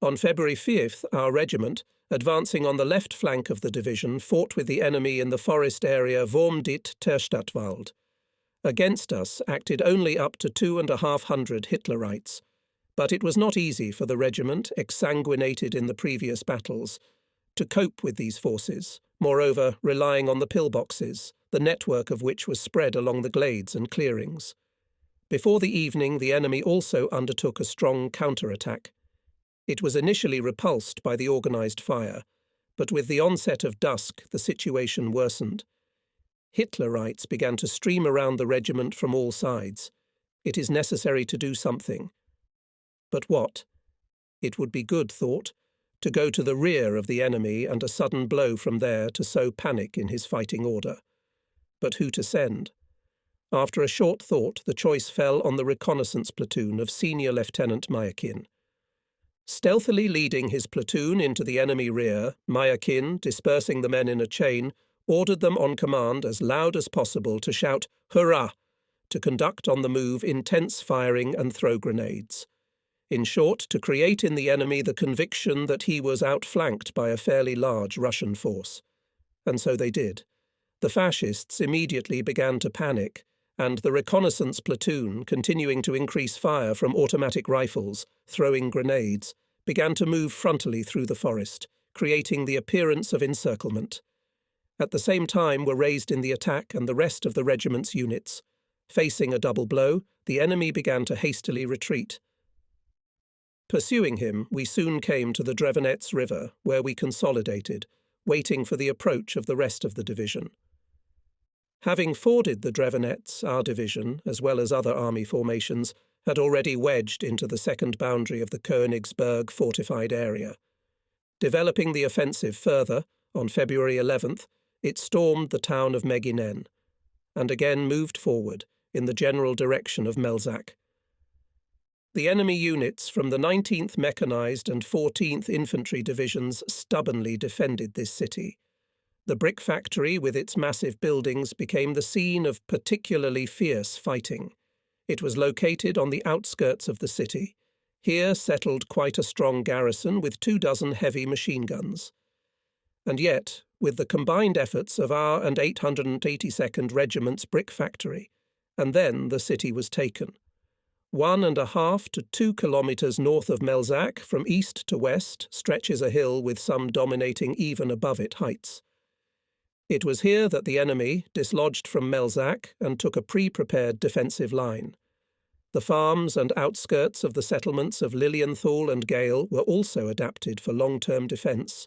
On February 5th, our regiment, advancing on the left flank of the division, fought with the enemy in the forest area Wormdiet-Terstadtwald. Against us acted only up to 2,500 Hitlerites, but it was not easy for the regiment, exsanguinated in the previous battles, to cope with these forces, moreover relying on the pillboxes, the network of which was spread along the glades and clearings. Before the evening, the enemy also undertook a strong counterattack. It was initially repulsed by the organised fire, but with the onset of dusk the situation worsened. Hitlerites began to stream around the regiment from all sides. It is necessary to do something. But what? It would be good, thought, to go to the rear of the enemy and a sudden blow from there to sow panic in his fighting order. But who to send? After a short thought, the choice fell on the reconnaissance platoon of Senior Lieutenant Mayakin. Stealthily leading his platoon into the enemy rear, Mayakin, dispersing the men in a chain, ordered them on command as loud as possible to shout "Hurrah!" to conduct on the move intense firing and throw grenades. In short, to create in the enemy the conviction that he was outflanked by a fairly large Russian force. And so they did. The fascists immediately began to panic, and the reconnaissance platoon, continuing to increase fire from automatic rifles, throwing grenades, began to move frontally through the forest, creating the appearance of encirclement. At the same time were raised in the attack and the rest of the regiment's units. Facing a double blow, the enemy began to hastily retreat. Pursuing him, we soon came to the Drevenets River, where we consolidated, waiting for the approach of the rest of the division. Having forded the Drevenets, our division, as well as other army formations, had already wedged into the second boundary of the Konigsberg fortified area. Developing the offensive further, on February 11th, it stormed the town of Meginen, and again moved forward in the general direction of Melzach. The enemy units from the 19th Mechanized and 14th Infantry Divisions stubbornly defended this city. The brick factory with its massive buildings became the scene of particularly fierce fighting. It was located on the outskirts of the city. Here settled quite a strong garrison with 24 heavy machine guns. And yet, with the combined efforts of our and 882nd Regiment's brick factory, and then the city was taken. 1.5 to 2 kilometres north of Melzach, from east to west, stretches a hill with some dominating even above it heights. It was here that the enemy dislodged from Melzach and took a pre-prepared defensive line. The farms and outskirts of the settlements of Lilienthal and Gale were also adapted for long-term defence.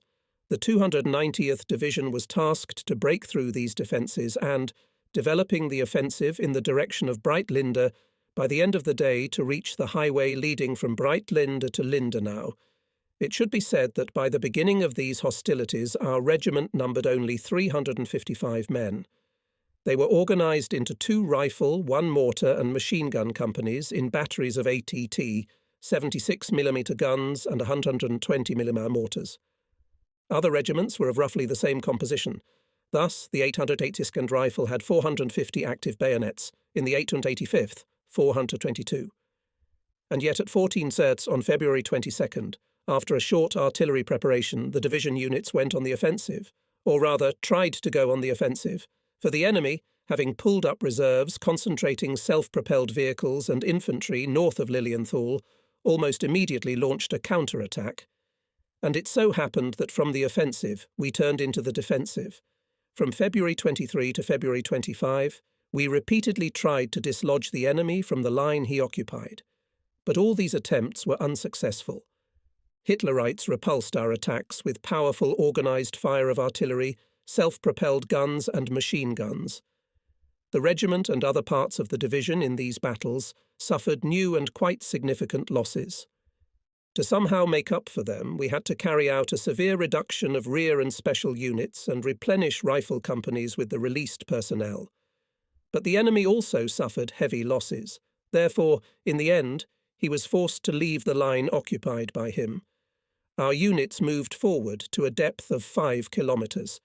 The 290th Division was tasked to break through these defences and, developing the offensive in the direction of Breitlinde, by the end of the day to reach the highway leading from Breitlinde to Lindenau. It should be said that by the beginning of these hostilities our regiment numbered only 355 men. They were organised into 2 rifle, 1 mortar and machine gun companies in batteries of ATT, 76mm guns and 120mm mortars. Other regiments were of roughly the same composition. Thus, the 882nd Rifle had 450 active bayonets, in the 885th, 422. And yet at 14 Serts on February 22nd, after a short artillery preparation, the division units went on the offensive, or rather tried to go on the offensive, for the enemy, having pulled up reserves, concentrating self-propelled vehicles and infantry north of Lilienthal, almost immediately launched a counter-attack. And it so happened that from the offensive we turned into the defensive. From February 23 to February 25, we repeatedly tried to dislodge the enemy from the line he occupied. But all these attempts were unsuccessful. Hitlerites repulsed our attacks with powerful organised fire of artillery, self-propelled guns and machine guns. The regiment and other parts of the division in these battles suffered new and quite significant losses. To somehow make up for them, we had to carry out a severe reduction of rear and special units and replenish rifle companies with the released personnel. But the enemy also suffered heavy losses. Therefore, in the end, he was forced to leave the line occupied by him. Our units moved forward to a depth of 5 kilometres,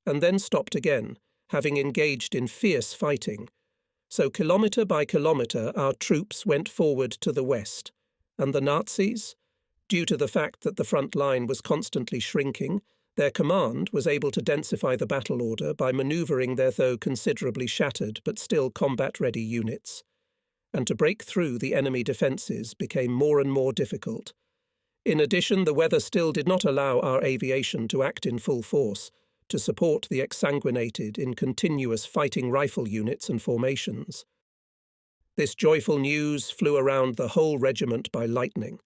and then stopped again, having engaged in fierce fighting. So kilometre by kilometre our troops went forward to the west, and the Nazis? Due to the fact that the front line was constantly shrinking, their command was able to densify the battle order by manoeuvring their though considerably shattered but still combat-ready units. And to break through the enemy defences became more and more difficult. In addition, the weather still did not allow our aviation to act in full force, to support the exsanguinated in continuous fighting rifle units and formations. This joyful news flew around the whole regiment by lightning.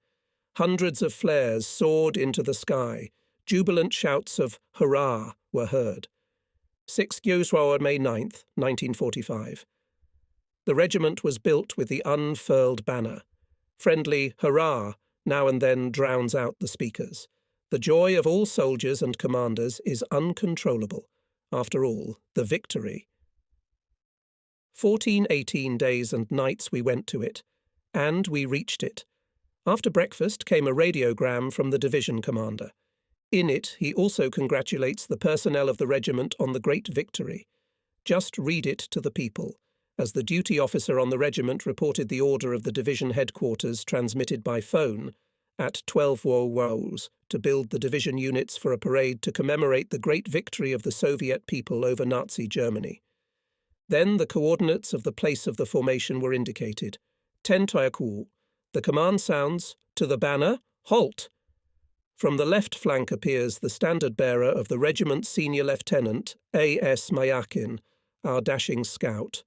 Hundreds of flares soared into the sky. Jubilant shouts of "Hurrah!" were heard. 6 May 9th, 1945. The regiment was built with the unfurled banner. Friendly "Hurrah!" now and then drowns out the speakers. The joy of all soldiers and commanders is uncontrollable. After all, the victory. 18 days and nights we went to it, and we reached it. After breakfast came a radiogram from the division commander. In it, he also congratulates the personnel of the regiment on the great victory. Just read it to the people, as the duty officer on the regiment reported the order of the division headquarters transmitted by phone at 12 wows to build the division units for a parade to commemorate the great victory of the Soviet people over Nazi Germany. Then the coordinates of the place of the formation were indicated. 10 Toyaku. The command sounds, to the banner, halt! From the left flank appears the standard-bearer of the regiment's senior lieutenant, A.S. Mayakin, our dashing scout.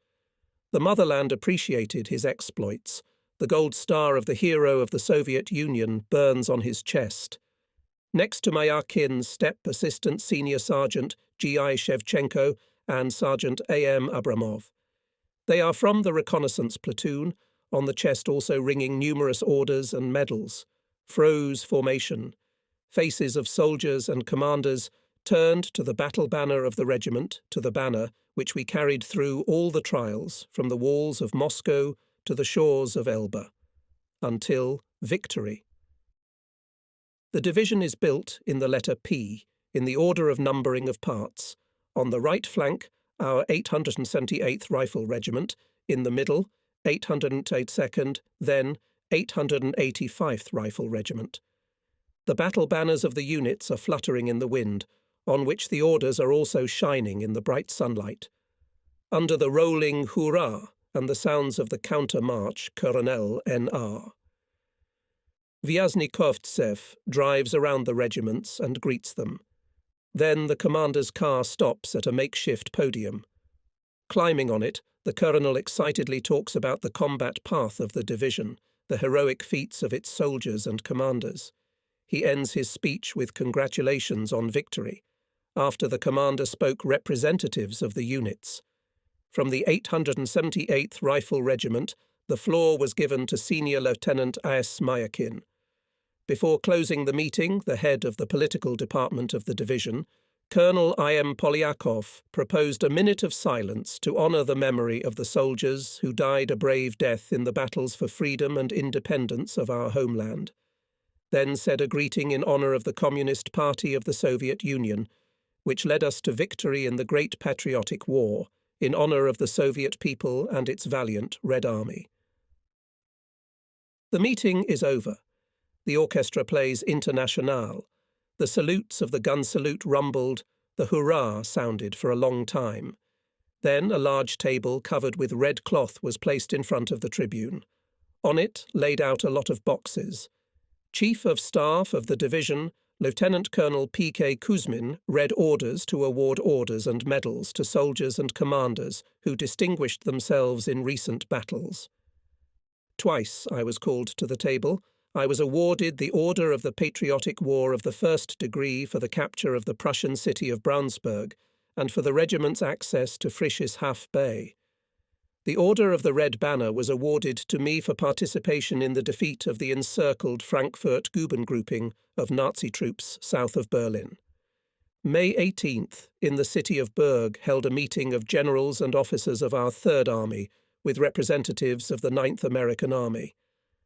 The motherland appreciated his exploits. The gold star of the hero of the Soviet Union burns on his chest. Next to Mayakin step Assistant Senior Sergeant G.I. Shevchenko and Sergeant A.M. Abramov. They are from the reconnaissance platoon, on the chest also ringing numerous orders and medals. Froze formation. Faces of soldiers and commanders turned to the battle banner of the regiment, to the banner which we carried through all the trials, from the walls of Moscow to the shores of Elbe, until victory. The division is built in the letter P, in the order of numbering of parts. On the right flank, our 878th Rifle Regiment, in the middle, 882nd, then 885th Rifle Regiment. The battle banners of the units are fluttering in the wind, on which the orders are also shining in the bright sunlight. Under the rolling hurrah and the sounds of the counter-march Colonel N.R. Vyaznikovtsev drives around the regiments and greets them. Then the commander's car stops at a makeshift podium. Climbing on it, the colonel excitedly talks about the combat path of the division, the heroic feats of its soldiers and commanders. He ends his speech with congratulations on victory. After the commander spoke representatives of the units. From the 878th Rifle Regiment, the floor was given to Senior Lieutenant A.S. Mayakin. Before closing the meeting, the head of the political department of the division, Colonel I.M. Polyakov, proposed a minute of silence to honour the memory of the soldiers who died a brave death in the battles for freedom and independence of our homeland. Then said a greeting in honour of the Communist Party of the Soviet Union, which led us to victory in the Great Patriotic War, in honour of the Soviet people and its valiant Red Army. The meeting is over. The orchestra plays Internationale. The salutes of the gun salute rumbled, the hurrah sounded for a long time. Then a large table covered with red cloth was placed in front of the tribune. On it laid out a lot of boxes. Chief of Staff of the division, Lieutenant Colonel P.K. Kuzmin, read orders to award orders and medals to soldiers and commanders who distinguished themselves in recent battles. Twice I was called to the table. I was awarded the Order of the Patriotic War of the First Degree for the capture of the Prussian city of Braunsberg and for the regiment's access to Friedrichshafen Bay. The Order of the Red Banner was awarded to me for participation in the defeat of the encircled Frankfurt-Guben of Nazi troops south of Berlin. May 18th, in the city of Berg, held a meeting of generals and officers of our Third Army with representatives of the 9th American Army.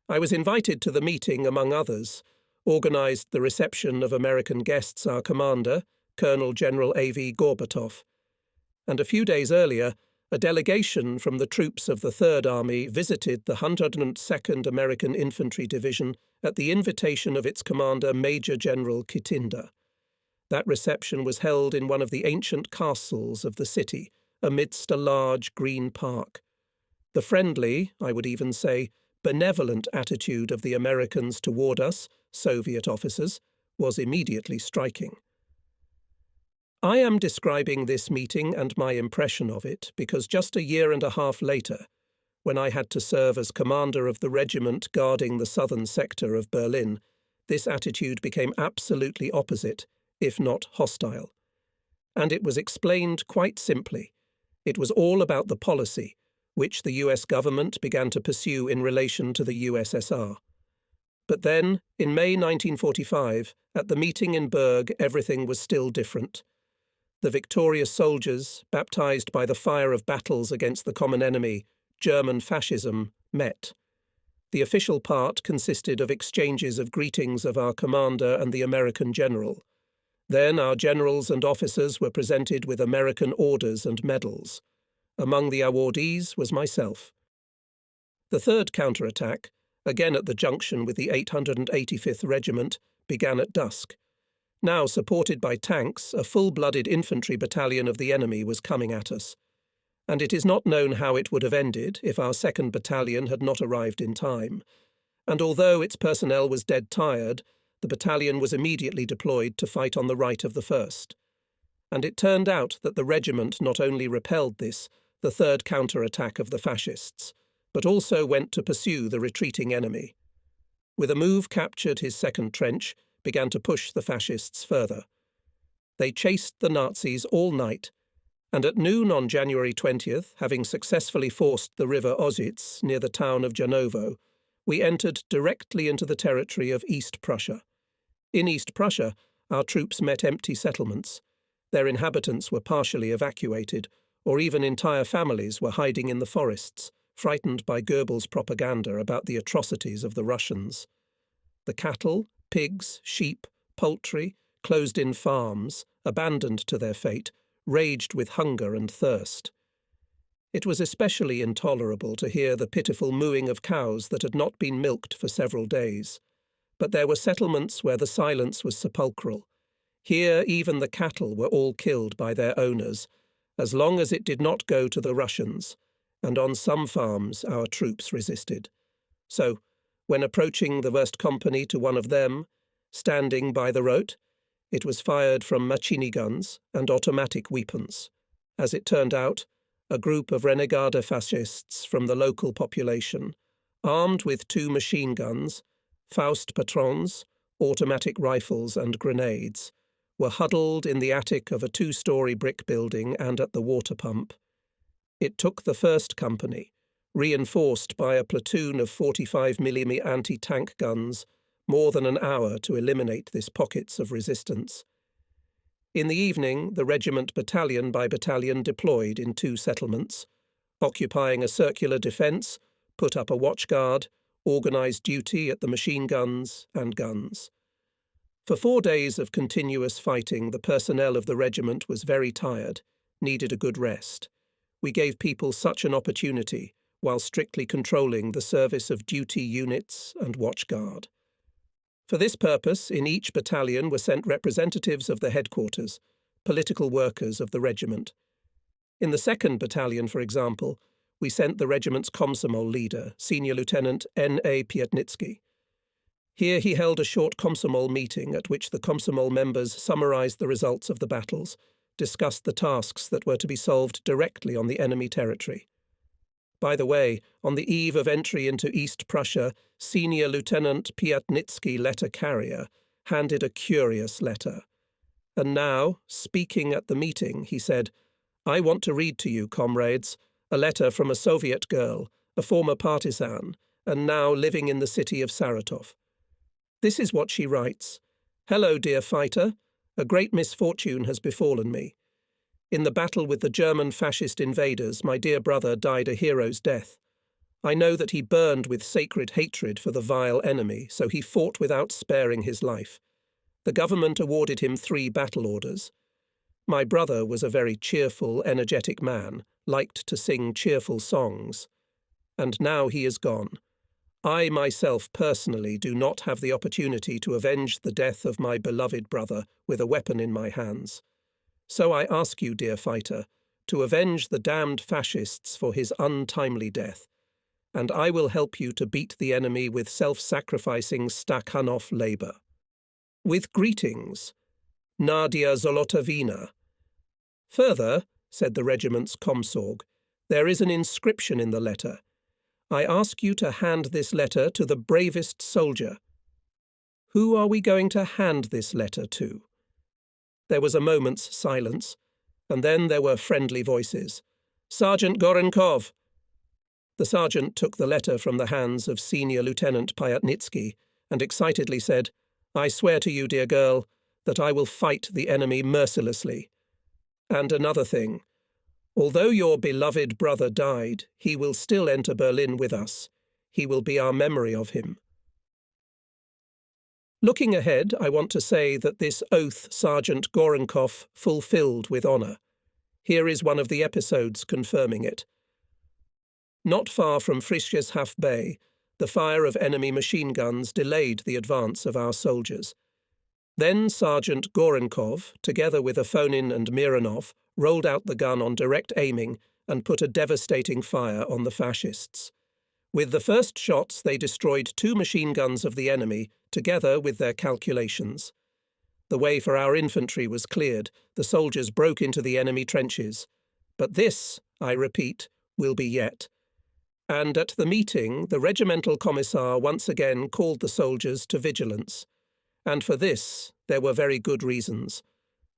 I was invited to the meeting, among others, organized the reception of American guests our commander, Colonel General A.V. Gorbatov, and a few days earlier, a delegation from the troops of the Third Army visited the 102nd American Infantry Division at the invitation of its commander, Major General Kitinda. That reception was held in one of the ancient castles of the city, amidst a large green park. The friendly, I would even say, benevolent attitude of the Americans toward us, Soviet officers, was immediately striking. I am describing this meeting and my impression of it because just a year and a half later, when I had to serve as commander of the regiment guarding the southern sector of Berlin, this attitude became absolutely opposite, if not hostile. And it was explained quite simply. It was all about the policy, which the US government began to pursue in relation to the USSR. But then, in May 1945, at the meeting in Berg, everything was still different. The victorious soldiers, baptized by the fire of battles against the common enemy, German fascism, met. The official part consisted of exchanges of greetings of our commander and the American general. Then our generals and officers were presented with American orders and medals. Among the awardees was myself. The third counterattack, again at the junction with the 885th Regiment, began at dusk. Now, supported by tanks, a full-blooded infantry battalion of the enemy was coming at us. And it is not known how it would have ended if our 2nd Battalion had not arrived in time. And although its personnel was dead tired, the battalion was immediately deployed to fight on the right of the 1st. And it turned out that the regiment not only repelled this, the third counter-attack of the fascists, but also went to pursue the retreating enemy. With a move captured his 2nd trench, began to push the fascists further. They chased the Nazis all night, and at noon on January 20th, having successfully forced the river Ositz near the town of Janovo, we entered directly into the territory of East Prussia. In East Prussia, our troops met empty settlements. Their inhabitants were partially evacuated, or even entire families were hiding in the forests, frightened by Goebbels' propaganda about the atrocities of the Russians. The cattle, pigs, sheep, poultry, closed-in farms, abandoned to their fate, raged with hunger and thirst. It was especially intolerable to hear the pitiful mooing of cows that had not been milked for several days. But there were settlements where the silence was sepulchral. Here even the cattle were all killed by their owners, as long as it did not go to the Russians, and on some farms our troops resisted. So, when approaching the 1st Company to one of them, standing by the road, it was fired from machine guns and automatic weapons. As it turned out, a group of renegade fascists from the local population, armed with 2 machine guns, Faust patrons, automatic rifles and grenades, were huddled in the attic of a 2-story brick building and at the water pump. It took the 1st Company, reinforced by a platoon of 45mm anti-tank guns, more than an hour to eliminate this pockets of resistance. In the evening, the regiment battalion by battalion deployed in 2 settlements, occupying a circular defence, put up a watchguard, organised duty at the machine guns and guns. For 4 days of continuous fighting, the personnel of the regiment was very tired, needed a good rest. We gave people such an opportunity, while strictly controlling the service of duty units and watchguard. For this purpose, in each battalion were sent representatives of the headquarters, political workers of the regiment. In the 2nd Battalion, for example, we sent the regiment's Komsomol leader, Senior Lieutenant N.A. Piatnitsky. Here he held a short Komsomol meeting at which the Komsomol members summarized the results of the battles, discussed the tasks that were to be solved directly on the enemy territory. By the way, on the eve of entry into East Prussia, Senior Lieutenant Piatnitsky, letter carrier, handed a curious letter. And now, speaking at the meeting, he said, "I want to read to you, comrades, a letter from a Soviet girl, a former partisan, and now living in the city of Saratov. This is what she writes. Hello, dear fighter. A great misfortune has befallen me. In the battle with the German fascist invaders, my dear brother died a hero's death. I know that he burned with sacred hatred for the vile enemy, so he fought without sparing his life. The government awarded him 3 battle orders. My brother was a very cheerful, energetic man, liked to sing cheerful songs. And now he is gone. I myself personally do not have the opportunity to avenge the death of my beloved brother with a weapon in my hands. So I ask you, dear fighter, to avenge the damned fascists for his untimely death, and I will help you to beat the enemy with self-sacrificing Stakhanov labour. With greetings, Nadia Zolotavina. Further, said the regiment's comsorg, there is an inscription in the letter. I ask you to hand this letter to the bravest soldier. Who are we going to hand this letter to? There was a moment's silence, and then there were friendly voices. Sergeant Gorenkov! The sergeant took the letter from the hands of Senior Lieutenant Pyatnitsky and excitedly said, I swear to you, dear girl, that I will fight the enemy mercilessly. And another thing. Although your beloved brother died, he will still enter Berlin with us. He will be our memory of him. Looking ahead, I want to say that this oath Sergeant Gorenkov fulfilled with honour. Here is one of the episodes confirming it. Not far from Friedrichshafen, the fire of enemy machine guns delayed the advance of our soldiers. Then Sergeant Gorenkov, together with Afonin and Mironov, rolled out the gun on direct aiming and put a devastating fire on the fascists. With the first shots, they destroyed 2 machine guns of the enemy, together with their calculations. The way for our infantry was cleared. The soldiers broke into the enemy trenches. But this, I repeat, will be yet. And at the meeting, the regimental commissar once again called the soldiers to vigilance. And for this, there were very good reasons.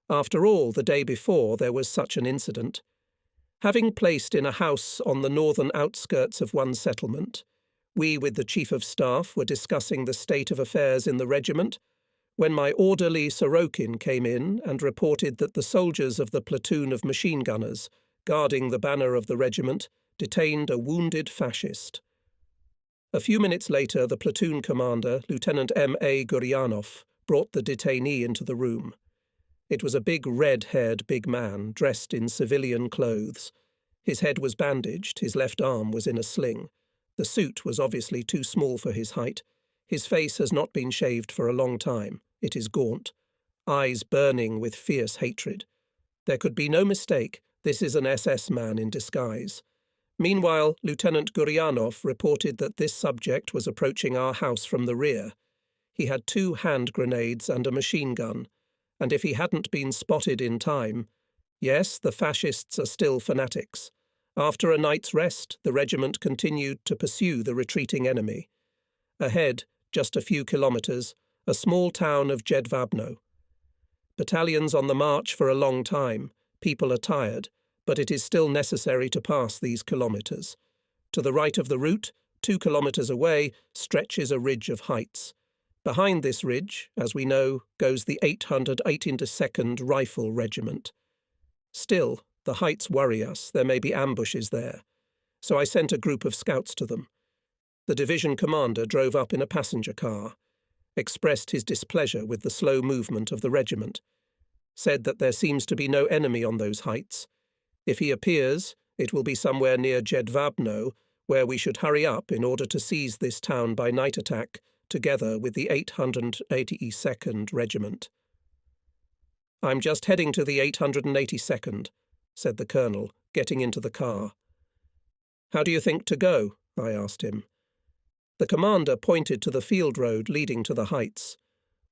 After all, the day before, there was such an incident. Having placed in a house on the northern outskirts of one settlement, we with the Chief of Staff were discussing the state of affairs in the regiment, when my orderly Sorokin came in and reported that the soldiers of the platoon of machine gunners, guarding the banner of the regiment, detained a wounded fascist. A few minutes later, the platoon commander, Lieutenant M.A. Guryanov, brought the detainee into the room. It was a big red-haired big man, dressed in civilian clothes. His head was bandaged, his left arm was in a sling. The suit was obviously too small for his height. His face has not been shaved for a long time. It is gaunt, eyes burning with fierce hatred. There could be no mistake, this is an SS man in disguise. Meanwhile, Lieutenant Guryanov reported that this subject was approaching our house from the rear. He had 2 hand grenades and a machine gun, and if he hadn't been spotted in time— Yes, the fascists are still fanatics. After a night's rest, the regiment continued to pursue the retreating enemy. Ahead, just a few kilometres, a small town of Jedwabno. Battalions on the march for a long time, people are tired, but it is still necessary to pass these kilometres. To the right of the route, 2 kilometres away, stretches a ridge of heights. Behind this ridge, as we know, goes the 882nd Rifle Regiment. Still, the heights worry us, there may be ambushes there. So I sent a group of scouts to them. The division commander drove up in a passenger car, expressed his displeasure with the slow movement of the regiment, said that there seems to be no enemy on those heights. If he appears, it will be somewhere near Jedwabno, where we should hurry up in order to seize this town by night attack, together with the 882nd Regiment. I'm just heading to the 882nd, said the colonel, getting into the car. How do you think to go? I asked him. The commander pointed to the field road leading to the heights.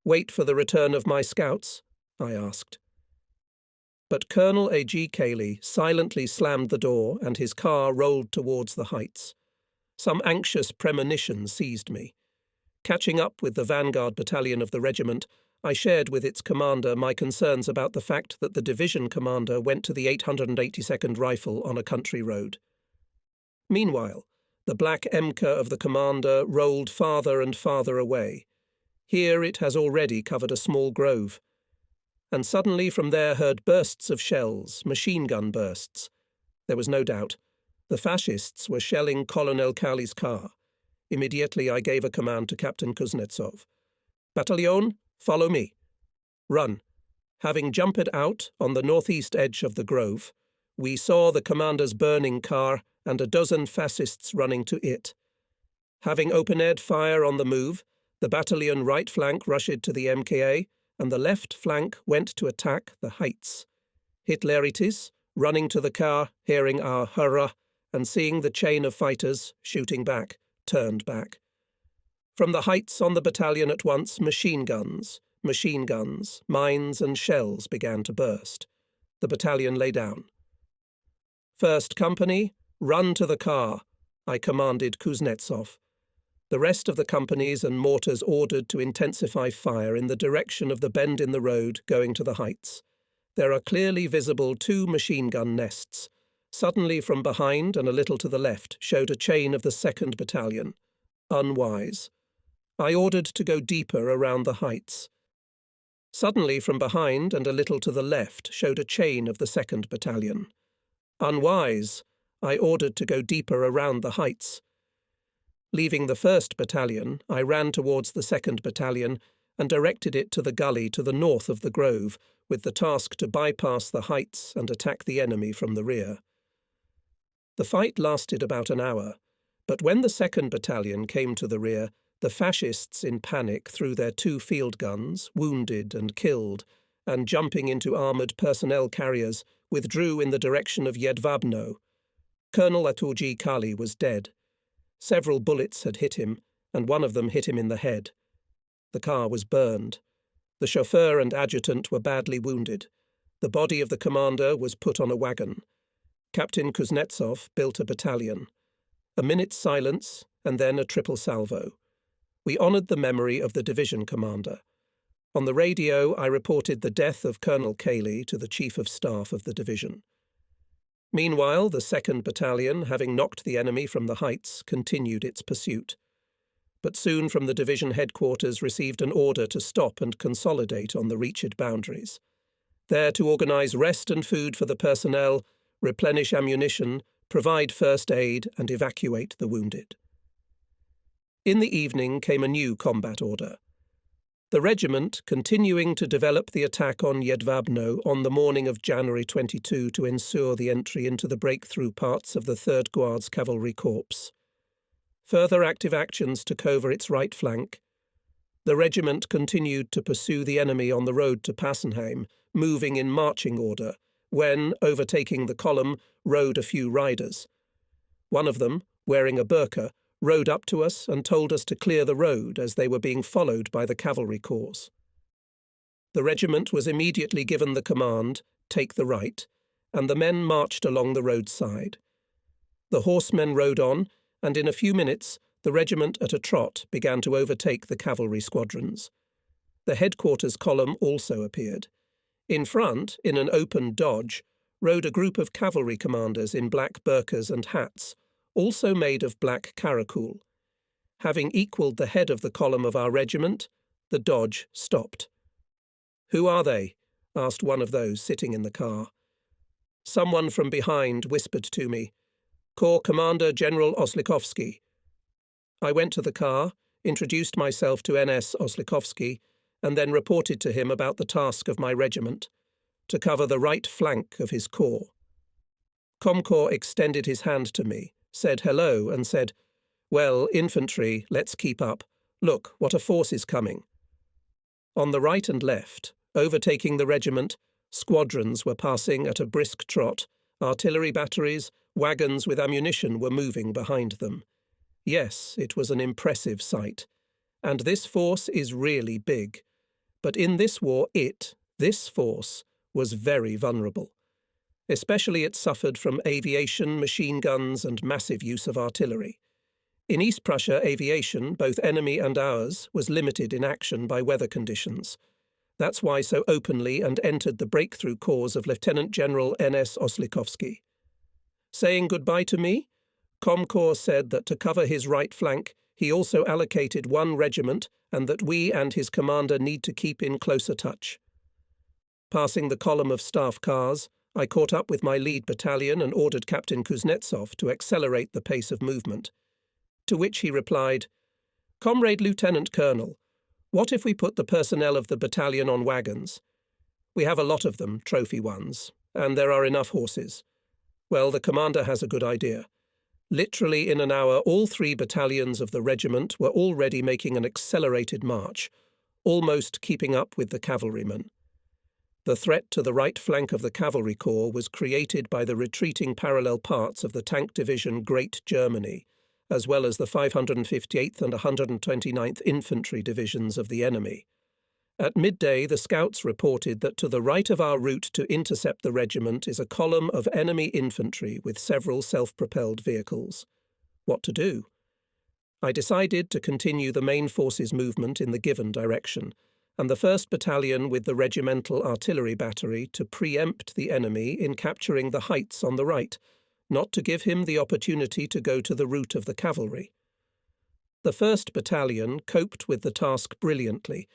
Wait for the return of my scouts? I asked. But Colonel A.G. Cayley silently slammed the door and his car rolled towards the heights. Some anxious premonition seized me. Catching up with the vanguard battalion of the regiment, I shared with its commander my concerns about the fact that the division commander went to the 882nd Rifle on a country road. Meanwhile, the black Emka of the commander rolled farther and farther away. Here it has already covered a small grove. And suddenly from there heard bursts of shells, machine gun bursts. There was no doubt. The fascists were shelling Colonel Kali's car. Immediately I gave a command to Captain Kuznetsov. Battalion, follow me. Run. Having jumped out on the northeast edge of the grove, We saw the commander's burning car and a dozen fascists running to it. Having open-aired fire on the move, the battalion right flank rushed to the MKA, and the left flank went to attack the heights. Hitlerites, running to the car, hearing our hurrah, and seeing the chain of fighters shooting back, turned back. From the heights on the battalion at once, machine guns, mines and shells began to burst. The battalion lay down. "First company, run to the car," I commanded Kuznetsov. The rest of the companies and mortars ordered to intensify fire in the direction of the bend in the road going to the heights. There are clearly visible 2 machine gun nests. Suddenly from behind and a little to the left showed a chain of the 2nd Battalion. Unwise. I ordered to go deeper around the heights. Suddenly from behind and a little to the left showed a chain of the 2nd Battalion. Unwise. I ordered to go deeper around the heights. Leaving the 1st Battalion, I ran towards the 2nd Battalion and directed it to the gully to the north of the grove, with the task to bypass the heights and attack the enemy from the rear. The fight lasted about an hour, but when the 2nd Battalion came to the rear, the fascists in panic threw their 2 field guns, wounded and killed, and jumping into armoured personnel carriers, withdrew in the direction of Jedwabno. Colonel Aturji Kali was dead. Several bullets had hit him, and one of them hit him in the head. The car was burned. The chauffeur and adjutant were badly wounded. The body of the commander was put on a wagon. Captain Kuznetsov built a battalion. A minute's silence, and then a triple salvo. We honoured the memory of the division commander. On the radio, I reported the death of Colonel Cayley to the Chief of Staff of the division. Meanwhile, the 2nd Battalion, having knocked the enemy from the heights, continued its pursuit. But soon from the division headquarters received an order to stop and consolidate on the reached boundaries. There to organise rest and food for the personnel, replenish ammunition, provide first aid and evacuate the wounded. In the evening came a new combat order. The regiment, continuing to develop the attack on Jedwabno on the morning of January 22 to ensure the entry into the breakthrough parts of the 3rd Guards Cavalry Corps. Further active actions took over its right flank. The regiment continued to pursue the enemy on the road to Passenheim, moving in marching order, when, overtaking the column, rode a few riders. One of them, wearing a burqa, rode up to us and told us to clear the road as they were being followed by the cavalry corps. The regiment was immediately given the command, "Take the right," and the men marched along the roadside. The horsemen rode on, and in a few minutes the regiment at a trot began to overtake the cavalry squadrons. The headquarters column also appeared. In front, in an open dodge, rode a group of cavalry commanders in black burqas and hats, also made of black caracul. Having equalled the head of the column of our regiment, the dodge stopped. "Who are they?" asked one of those sitting in the car. Someone from behind whispered to me, "Corps Commander General Oslikovsky." I went to the car, introduced myself to NS Oslikovsky, and then reported to him about the task of my regiment, to cover the right flank of his corps. Comcorps extended his hand to me, said hello, and said, "Well, infantry, let's keep up. Look, what a force is coming." On the right and left, overtaking the regiment, squadrons were passing at a brisk trot, artillery batteries, wagons with ammunition were moving behind them. Yes, it was an impressive sight. And this force is really big. But in this war this force, was very vulnerable. Especially it suffered from aviation, machine guns and massive use of artillery. In East Prussia, aviation, both enemy and ours, was limited in action by weather conditions. That's why so openly and entered the breakthrough cause of Lieutenant General N.S. Oslikovsky. Saying goodbye to me, Comcorps said that to cover his right flank, he also allocated one regiment and that we and his commander need to keep in closer touch. Passing the column of staff cars, I caught up with my lead battalion and ordered Captain Kuznetsov to accelerate the pace of movement. To which he replied, "Comrade Lieutenant Colonel, what if we put the personnel of the battalion on wagons? We have a lot of them, trophy ones, and there are enough horses. Well, the commander has a good idea. Literally in an hour, all 3 battalions of the regiment were already making an accelerated march, almost keeping up with the cavalrymen. The threat to the right flank of the Cavalry Corps was created by the retreating parallel parts of the Tank Division Great Germany, as well as the 558th and 129th Infantry Divisions of the enemy. At midday, the scouts reported that to the right of our route to intercept the regiment is a column of enemy infantry with several self-propelled vehicles. What to do? I decided to continue the main force's movement in the given direction, and the 1st Battalion with the regimental artillery battery to preempt the enemy in capturing the heights on the right, not to give him the opportunity to go to the route of the cavalry. The 1st Battalion coped with the task brilliantly.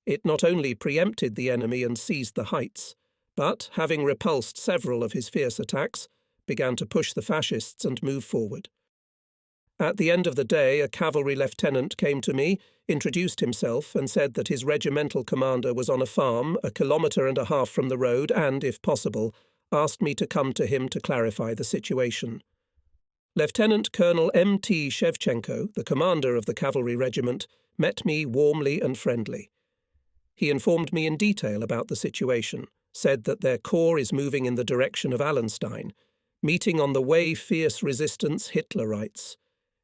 It not only preempted the enemy and seized the heights, but, having repulsed several of his fierce attacks, began to push the fascists and move forward. At the end of the day, a cavalry lieutenant came to me, introduced himself, and said that his regimental commander was on a farm 1.5 kilometers from the road and, if possible, asked me to come to him to clarify the situation. Lieutenant Colonel M.T. Shevchenko, the commander of the cavalry regiment, met me warmly and friendly. He informed me in detail about the situation, said that their corps is moving in the direction of Allenstein, meeting on the way fierce resistance, Hitler writes.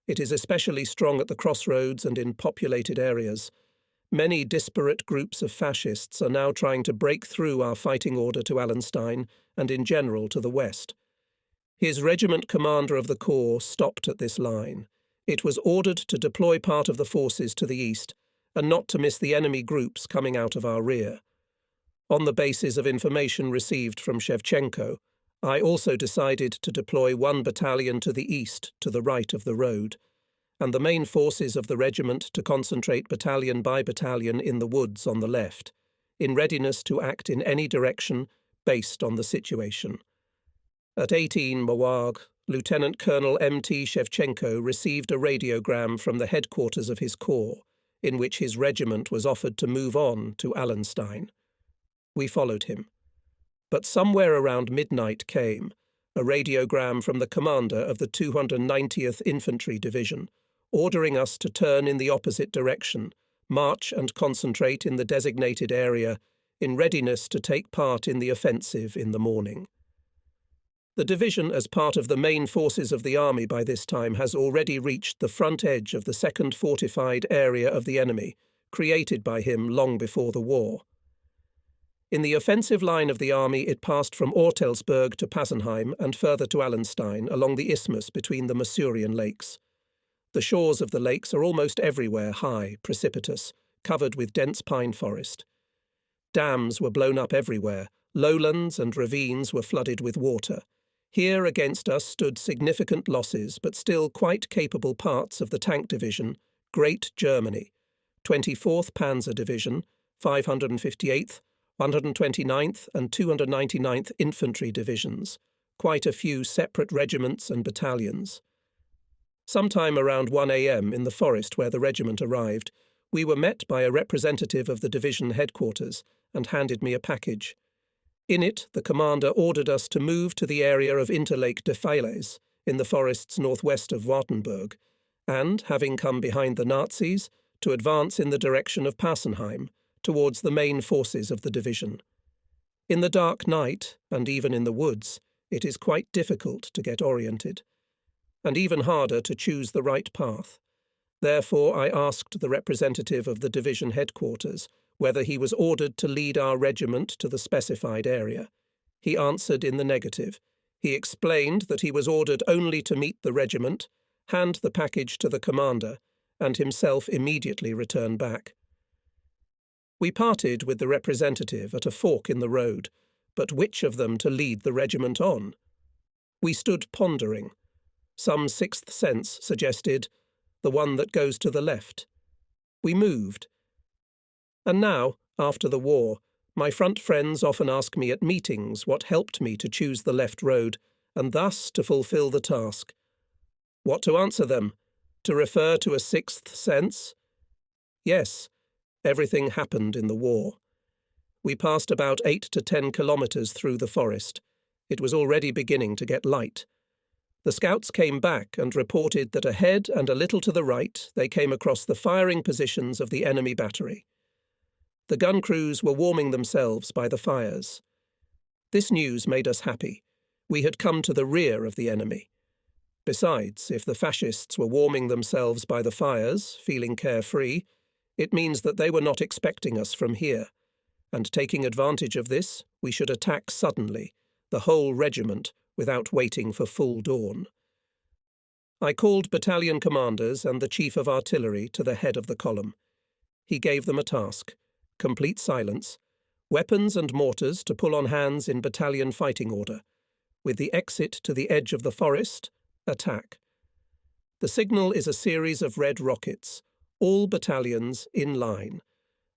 It is especially strong at the crossroads and in populated areas. Many disparate groups of fascists are now trying to break through our fighting order to Allenstein and in general to the west. His regiment commander of the corps stopped at this line. It was ordered to deploy part of the forces to the east and not to miss the enemy groups coming out of our rear. On the basis of information received from Shevchenko, I also decided to deploy 1 battalion to the east, to the right of the road, and the main forces of the regiment to concentrate battalion by battalion in the woods on the left, in readiness to act in any direction based on the situation. At 18 Mawag, Lieutenant Colonel M.T. Shevchenko received a radiogram from the headquarters of his corps, in which his regiment was offered to move on to Allenstein. We followed him. But somewhere around midnight came a radiogram from the commander of the 290th Infantry Division, ordering us to turn in the opposite direction, march and concentrate in the designated area, in readiness to take part in the offensive in the morning. The division, as part of the main forces of the army by this time, has already reached the front edge of the second fortified area of the enemy, created by him long before the war. In the offensive line of the army, it passed from Ortelsburg to Passenheim and further to Allenstein along the isthmus between the Masurian lakes. The shores of the lakes are almost everywhere high, precipitous, covered with dense pine forest. Dams were blown up everywhere, lowlands and ravines were flooded with water. Here against us stood significant losses, but still quite capable parts of the Tank Division, Great Germany, 24th Panzer Division, 558th, 129th and 299th Infantry Divisions, quite a few separate regiments and battalions. Sometime around 1 a.m. in the forest where the regiment arrived, we were met by a representative of the division headquarters and handed me a package. In it, the commander ordered us to move to the area of Interlake de Failes, in the forests northwest of Wartenburg, and, having come behind the Nazis, to advance in the direction of Passenheim, towards the main forces of the division. In the dark night, and even in the woods, it is quite difficult to get oriented, and even harder to choose the right path. Therefore, I asked the representative of the division headquarters whether he was ordered to lead our regiment to the specified area. He answered in the negative. He explained that he was ordered only to meet the regiment, hand the package to the commander, and himself immediately return back. We parted with the representative at a fork in the road, but which of them to lead the regiment on? We stood pondering. Some sixth sense suggested the one that goes to the left. We moved. And now, after the war, my front friends often ask me at meetings what helped me to choose the left road, and thus to fulfill the task. What to answer them? To refer to a sixth sense? Yes, everything happened in the war. We passed about 8 to 10 kilometers through the forest. It was already beginning to get light. The scouts came back and reported that ahead and a little to the right they came across the firing positions of the enemy battery. The gun crews were warming themselves by the fires. This news made us happy. We had come to the rear of the enemy. Besides, if the fascists were warming themselves by the fires, feeling carefree, it means that they were not expecting us from here, and taking advantage of this, we should attack suddenly, the whole regiment, without waiting for full dawn. I called battalion commanders and the chief of artillery to the head of the column. He gave them a task: complete silence, weapons and mortars to pull on hands in battalion fighting order, with the exit to the edge of the forest, attack. The signal is a series of red rockets, all battalions in line.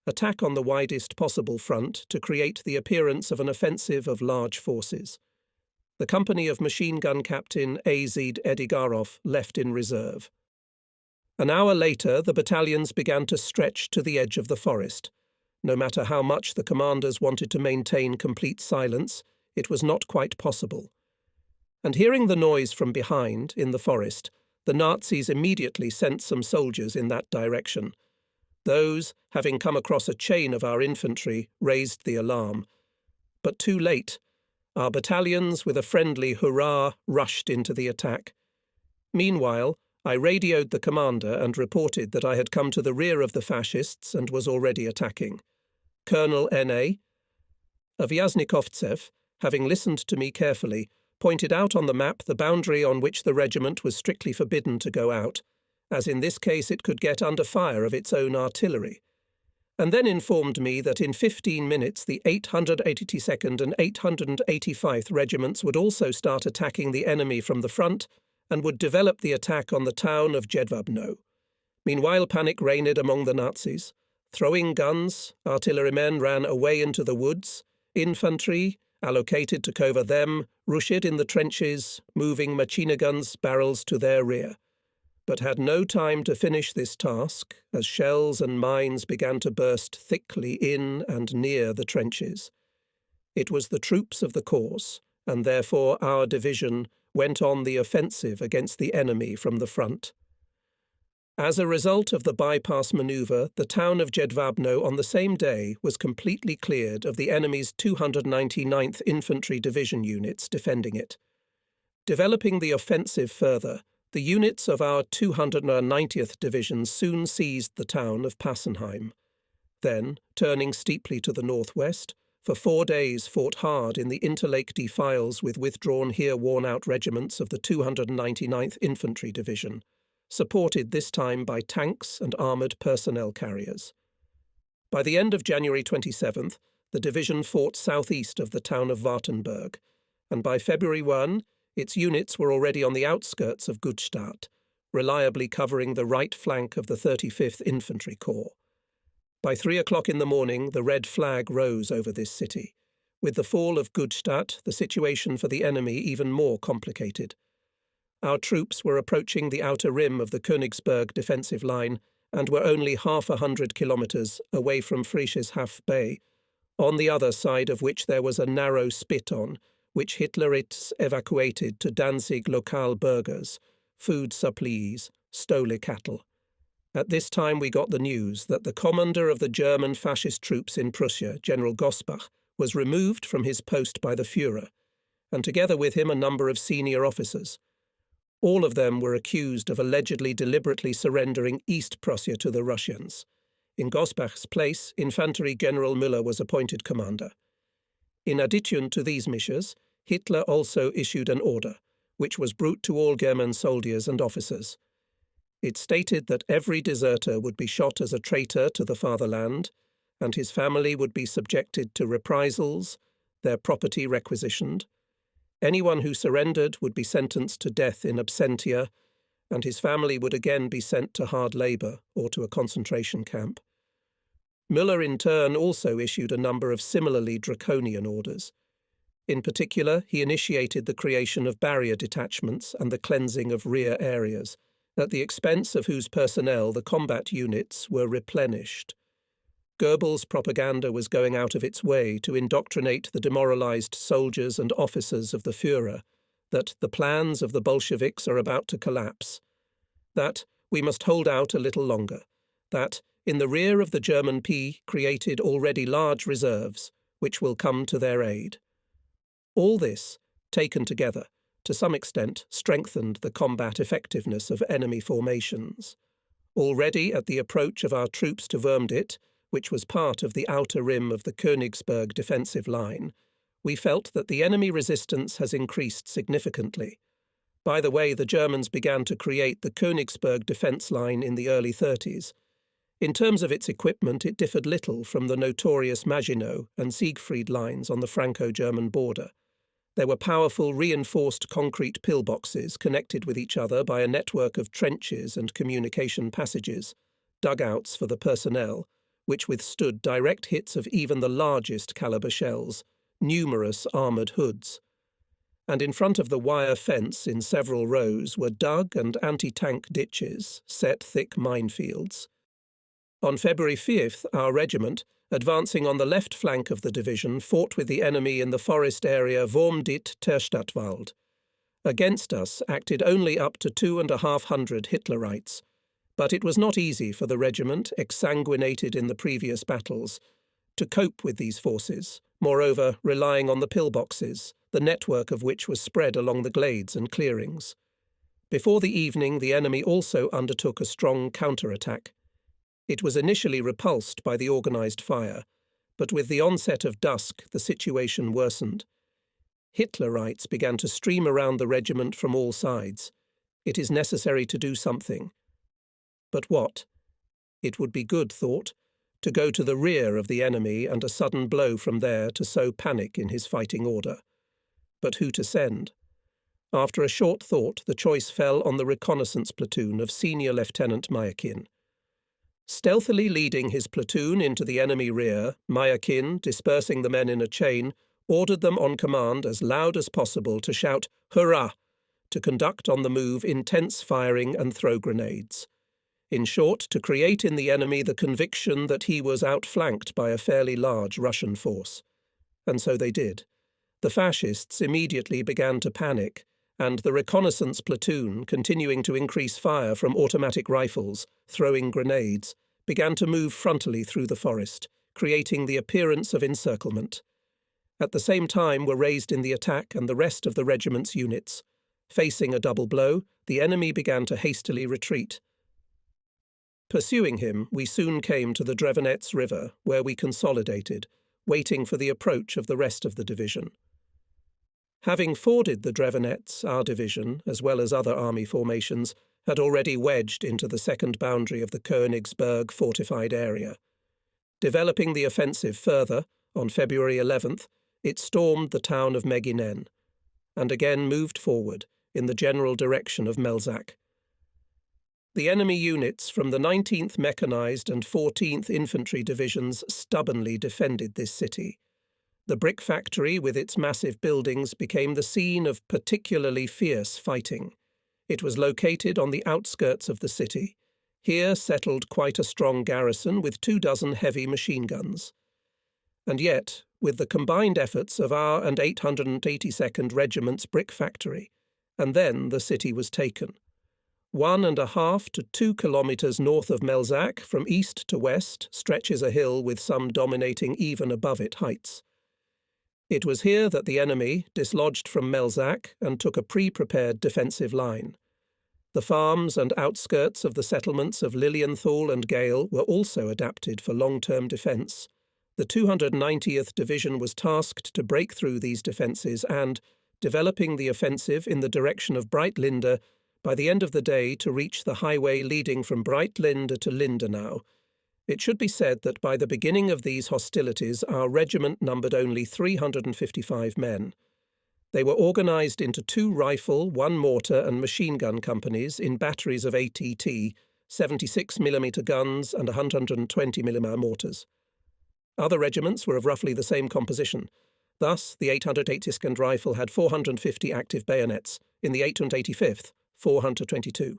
Attack on the widest possible front to create the appearance of an offensive of large forces. The company of machine gun captain A.Z. Edigarov left in reserve. An hour later, the battalions began to stretch to the edge of the forest. No matter how much the commanders wanted to maintain complete silence, it was not quite possible. And hearing the noise from behind, in the forest, the Nazis immediately sent some soldiers in that direction. Those, having come across a chain of our infantry, raised the alarm. But too late. Our battalions, with a friendly hurrah, rushed into the attack. Meanwhile, I radioed the commander and reported that I had come to the rear of the fascists and was already attacking. Colonel N.A. Vyaznikovtsev, having listened to me carefully, pointed out on the map the boundary on which the regiment was strictly forbidden to go out, as in this case it could get under fire of its own artillery, and then informed me that in 15 minutes the 882nd and 885th regiments would also start attacking the enemy from the front and would develop the attack on the town of Jedwabno. Meanwhile, panic reigned among the Nazis. Throwing guns, artillerymen ran away into the woods, infantry, allocated to cover them, rushed in the trenches, moving machine guns' barrels to their rear, but had no time to finish this task as shells and mines began to burst thickly in and near the trenches. It was the troops of the corps, and therefore our division, went on the offensive against the enemy from the front. As a result of the bypass manoeuvre, the town of Jedwabno on the same day was completely cleared of the enemy's 299th Infantry Division units defending it. Developing the offensive further, the units of our 290th Division soon seized the town of Passenheim. Then, turning steeply to the northwest, for 4 days fought hard in the interlake defiles with withdrawn here worn-out regiments of the 299th Infantry Division, supported this time by tanks and armoured personnel carriers. By the end of January 27th, the division fought southeast of the town of Wartenberg, and by February 1, its units were already on the outskirts of Gutstadt, reliably covering the right flank of the 35th Infantry Corps. By 3 o'clock in the morning, the red flag rose over this city. With the fall of Gutstadt, the situation for the enemy even more complicated. Our troops were approaching the outer rim of the Konigsberg defensive line and were only 50 kilometres away from Friedrichshafen Bay, on the other side of which there was a narrow spit on, which Hitlerites evacuated to Danzig local burghers, food supplies, stole cattle. At this time we got the news that the commander of the German fascist troops in Prussia, General Gosbach, was removed from his post by the Führer, and together with him a number of senior officers. All of them were accused of allegedly deliberately surrendering East Prussia to the Russians. In Gosbach's place, Infantry General Müller was appointed commander. In addition to these measures, Hitler also issued an order, which was brought to all German soldiers and officers. It stated that every deserter would be shot as a traitor to the fatherland, and his family would be subjected to reprisals, their property requisitioned. Anyone who surrendered would be sentenced to death in absentia, and his family would again be sent to hard labour or to a concentration camp. Müller in turn also issued a number of similarly draconian orders. In particular, he initiated the creation of barrier detachments and the cleansing of rear areas, at the expense of whose personnel the combat units were replenished. Goebbels' propaganda was going out of its way to indoctrinate the demoralized soldiers and officers of the Führer that the plans of the Bolsheviks are about to collapse, that we must hold out a little longer, that in the rear of the German P created already large reserves, which will come to their aid. All this, taken together, to some extent strengthened the combat effectiveness of enemy formations. Already at the approach of our troops to Wormditt, which was part of the outer rim of the Konigsberg defensive line, we felt that the enemy resistance has increased significantly. By the way, the Germans began to create the Konigsberg defence line in the early 30s. In terms of its equipment, it differed little from the notorious Maginot and Siegfried lines on the Franco-German border. There were powerful reinforced concrete pillboxes connected with each other by a network of trenches and communication passages, dugouts for the personnel, which withstood direct hits of even the largest caliber shells, numerous armoured hoods. And in front of the wire fence in several rows were dug and anti-tank ditches, set thick minefields. On February 5th, our regiment, advancing on the left flank of the division, fought with the enemy in the forest area Wormditt-Terstadtwald. Against us acted only up to 250 Hitlerites, but it was not easy for the regiment, exsanguinated in the previous battles, to cope with these forces, moreover relying on the pillboxes, the network of which was spread along the glades and clearings. Before the evening, the enemy also undertook a strong counterattack. It was initially repulsed by the organised fire, but with the onset of dusk the situation worsened. Hitlerites began to stream around the regiment from all sides. It is necessary to do something. But what? It would be good, thought, to go to the rear of the enemy and a sudden blow from there to sow panic in his fighting order. But who to send? After a short thought, the choice fell on the reconnaissance platoon of Senior Lieutenant Mayakin. Stealthily leading his platoon into the enemy rear, Mayakin, dispersing the men in a chain, ordered them on command as loud as possible to shout "Hurrah!" to conduct on the move intense firing and throw grenades. In short, to create in the enemy the conviction that he was outflanked by a fairly large Russian force. And so they did. The fascists immediately began to panic, and the reconnaissance platoon, continuing to increase fire from automatic rifles, throwing grenades, began to move frontally through the forest, creating the appearance of encirclement. At the same time were raised in the attack and the rest of the regiment's units. Facing a double blow, the enemy began to hastily retreat. Pursuing him, we soon came to the Drevenetz River, where we consolidated, waiting for the approach of the rest of the division. Having forded the Drevenetz, our division, as well as other army formations, had already wedged into the second boundary of the Konigsberg fortified area. Developing the offensive further, on February 11th, it stormed the town of Meginen, and again moved forward in the general direction of Melzach. The enemy units from the 19th Mechanized and 14th Infantry Divisions stubbornly defended this city. The brick factory with its massive buildings became the scene of particularly fierce fighting. It was located on the outskirts of the city. Here settled quite a strong garrison with 24 heavy machine guns. And yet, with the combined efforts of our and 882nd Regiment's brick factory, and then the city was taken. 1.5 to 2 kilometres north of Melzach, from east to west, stretches a hill with some dominating even above it heights. It was here that the enemy dislodged from Melzach and took a pre-prepared defensive line. The farms and outskirts of the settlements of Lilienthal and Gale were also adapted for long-term defence. The 290th Division was tasked to break through these defences and, developing the offensive in the direction of Breitlinde, by the end of the day to reach the highway leading from Breitlinde to Lindenau. It should be said that by the beginning of these hostilities our regiment numbered only 355 men. They were organised into 2 rifle, 1 mortar and machine gun companies in batteries of ATT, 76mm guns and 120mm mortars. Other regiments were of roughly the same composition. Thus, the 882nd Rifle had 450 active bayonets, in the 885th, 422.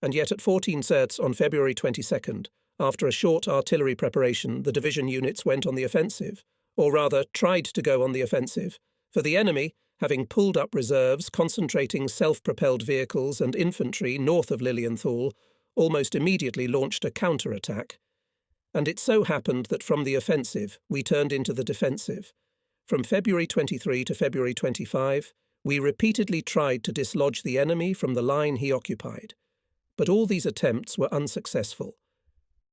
And yet at 14 Serts on February 22nd, after a short artillery preparation, the division units went on the offensive, or rather tried to go on the offensive, for the enemy, having pulled up reserves concentrating self-propelled vehicles and infantry north of Lilienthal, almost immediately launched a counter-attack. And it so happened that from the offensive we turned into the defensive. From February 23 to February 25, we repeatedly tried to dislodge the enemy from the line he occupied. But all these attempts were unsuccessful.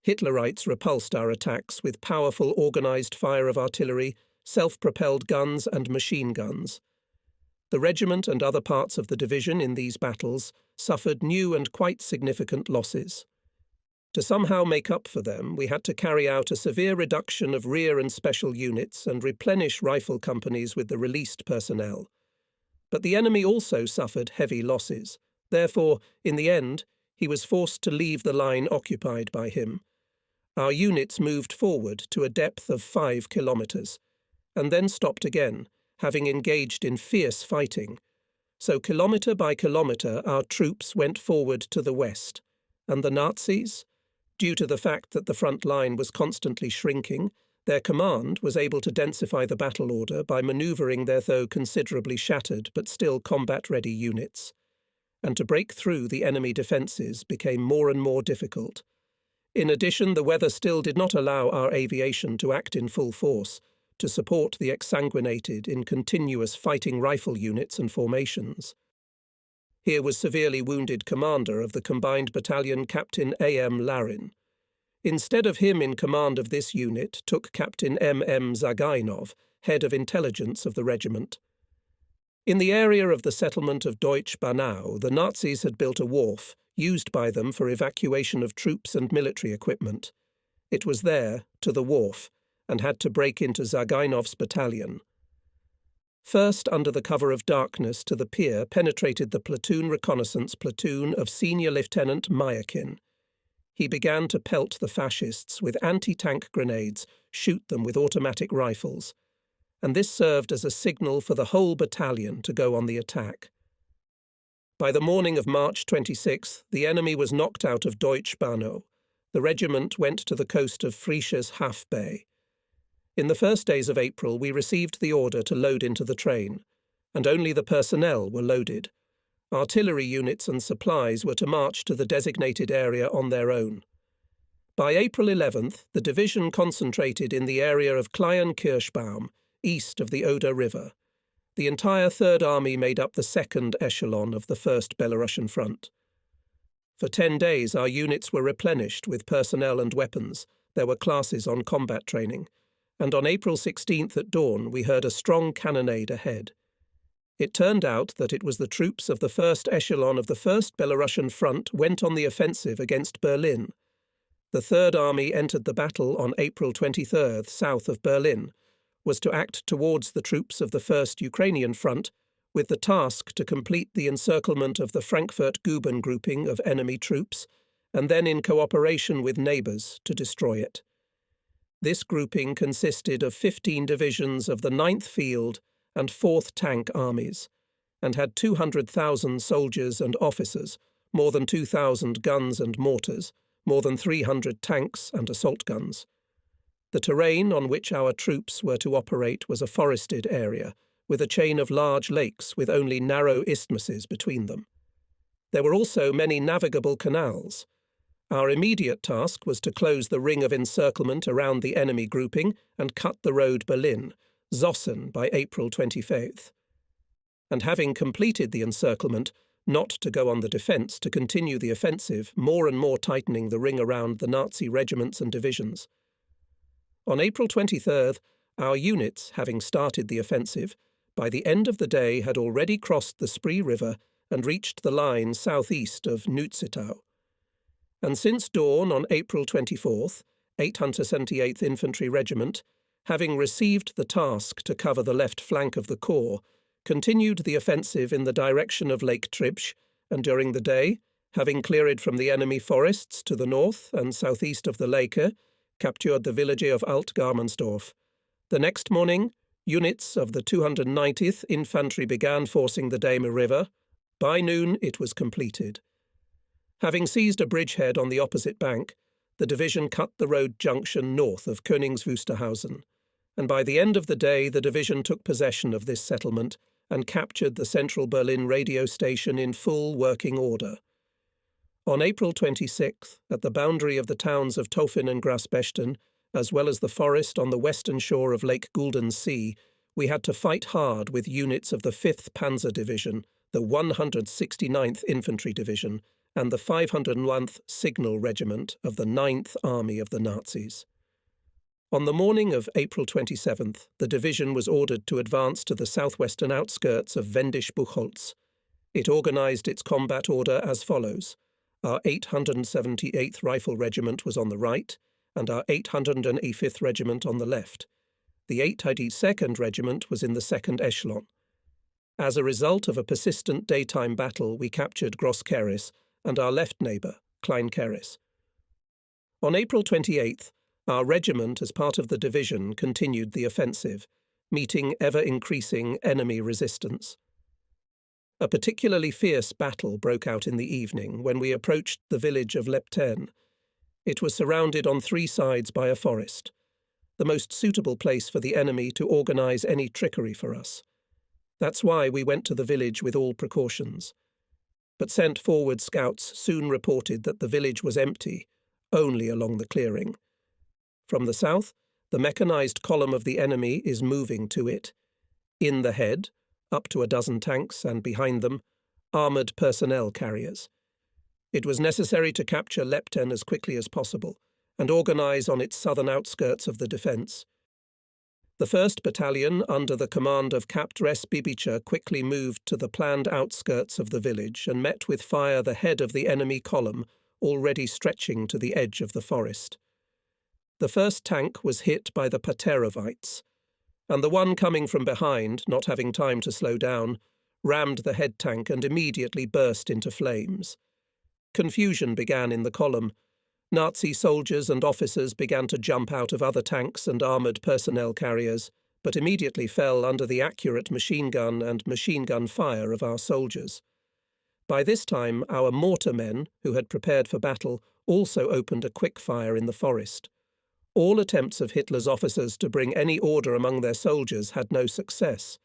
Hitlerites repulsed our attacks with powerful organised fire of artillery, self-propelled guns and machine guns. The regiment and other parts of the division in these battles suffered new and quite significant losses. To somehow make up for them, we had to carry out a severe reduction of rear and special units and replenish rifle companies with the released personnel. But the enemy also suffered heavy losses. Therefore, in the end, he was forced to leave the line occupied by him. Our units moved forward to a depth of 5 kilometres, and then stopped again, having engaged in fierce fighting. So kilometre by kilometre our troops went forward to the west, and the Nazis, due to the fact that the front line was constantly shrinking, their command was able to densify the battle order by manoeuvring their though considerably shattered but still combat-ready units. And to break through the enemy defences became more and more difficult. In addition, the weather still did not allow our aviation to act in full force, to support the exsanguinated in continuous fighting rifle units and formations. Here was severely wounded commander of the combined battalion Captain A.M. Larin. Instead of him in command of this unit took Captain M.M. Zagainov, head of intelligence of the regiment. In the area of the settlement of Deutsch Banau, the Nazis had built a wharf, used by them for evacuation of troops and military equipment. It was there, to the wharf, and had to break into Zagainov's battalion. First, under the cover of darkness to the pier penetrated the platoon reconnaissance platoon of Senior Lieutenant Mayakin. He began to pelt the fascists with anti-tank grenades, shoot them with automatic rifles, and this served as a signal for the whole battalion to go on the attack. By the morning of March 26th, the enemy was knocked out of Deutsch Banau. The regiment went to the coast of Friesches Halbe. In the first days of April, we received the order to load into the train, and only the personnel were loaded. Artillery units and supplies were to march to the designated area on their own. By April 11th, the division concentrated in the area of Klein-Kirschbaum, east of the Oder River. The entire Third Army made up the second echelon of the First Belarusian Front. For 10 days our units were replenished with personnel and weapons. There were classes on combat training, and on April 16th at dawn we heard a strong cannonade ahead. It turned out that it was the troops of the first echelon of the First Belarusian Front went on the offensive against Berlin. The Third Army entered the battle on April 23rd south of Berlin, was to act towards the troops of the First Ukrainian Front with the task to complete the encirclement of the Frankfurt-Guben grouping of enemy troops, and then in cooperation with neighbours to destroy it. This grouping consisted of 15 divisions of the 9th Field and 4th Tank Armies, and had 200,000 soldiers and officers, more than 2,000 guns and mortars, more than 300 tanks and assault guns. The terrain on which our troops were to operate was a forested area, with a chain of large lakes with only narrow isthmuses between them. There were also many navigable canals. Our immediate task was to close the ring of encirclement around the enemy grouping and cut the road Berlin, Zossen, by April 25th. And having completed the encirclement, not to go on the defence, to continue the offensive, more and more tightening the ring around the Nazi regiments and divisions. On April 23rd, our units, having started the offensive, by the end of the day had already crossed the Spree River and reached the line southeast of Nutzitau. And since dawn on April 24th, 878th Infantry Regiment, having received the task to cover the left flank of the corps, continued the offensive in the direction of Lake Tribsch, and during the day, having cleared from the enemy forests to the north and southeast of the Lake, captured the village of Alt-Garmansdorf. The next morning, units of the 290th Infantry began forcing the Dahme River. By noon it was completed. Having seized a bridgehead on the opposite bank, the division cut the road junction north of Königswusterhausen, and by the end of the day the division took possession of this settlement and captured the central Berlin radio station in full working order. On April 26th, at the boundary of the towns of Tofin and Grasbechten, as well as the forest on the western shore of Lake Gulden Sea, we had to fight hard with units of the 5th Panzer Division, the 169th Infantry Division, and the 501th Signal Regiment of the 9th Army of the Nazis. On the morning of April 27th, the division was ordered to advance to the southwestern outskirts of Wendisch-Buchholz. It organised its combat order as follows. Our 878th Rifle Regiment was on the right, and our 885th Regiment on the left. The 882nd Regiment was in the second echelon. As a result of a persistent daytime battle, we captured Gross-Keris and our left neighbour, Klein-Keris. On April 28th, our regiment, as part of the division, continued the offensive, meeting ever-increasing enemy resistance. A particularly fierce battle broke out in the evening when we approached the village of Lepten. It was surrounded on three sides by a forest, the most suitable place for the enemy to organise any trickery for us. That's why we went to the village with all precautions. But sent forward scouts soon reported that the village was empty, only along the clearing. From the south, the mechanised column of the enemy is moving to it. In the head, up to a dozen tanks, and behind them, armoured personnel carriers. It was necessary to capture Lepten as quickly as possible and organise on its southern outskirts of the defence. The 1st Battalion, under the command of Captres Bibicha, quickly moved to the planned outskirts of the village and met with fire the head of the enemy column, already stretching to the edge of the forest. The first tank was hit by the Paterovites, and the one coming from behind, not having time to slow down, rammed the head tank and immediately burst into flames. Confusion began in the column. Nazi soldiers and officers began to jump out of other tanks and armoured personnel carriers, but immediately fell under the accurate machine gun and machine gun fire of our soldiers. By this time, our mortar men, who had prepared for battle, also opened a quick fire in the forest. All attempts of Hitler's officers to bring any order among their soldiers had no success.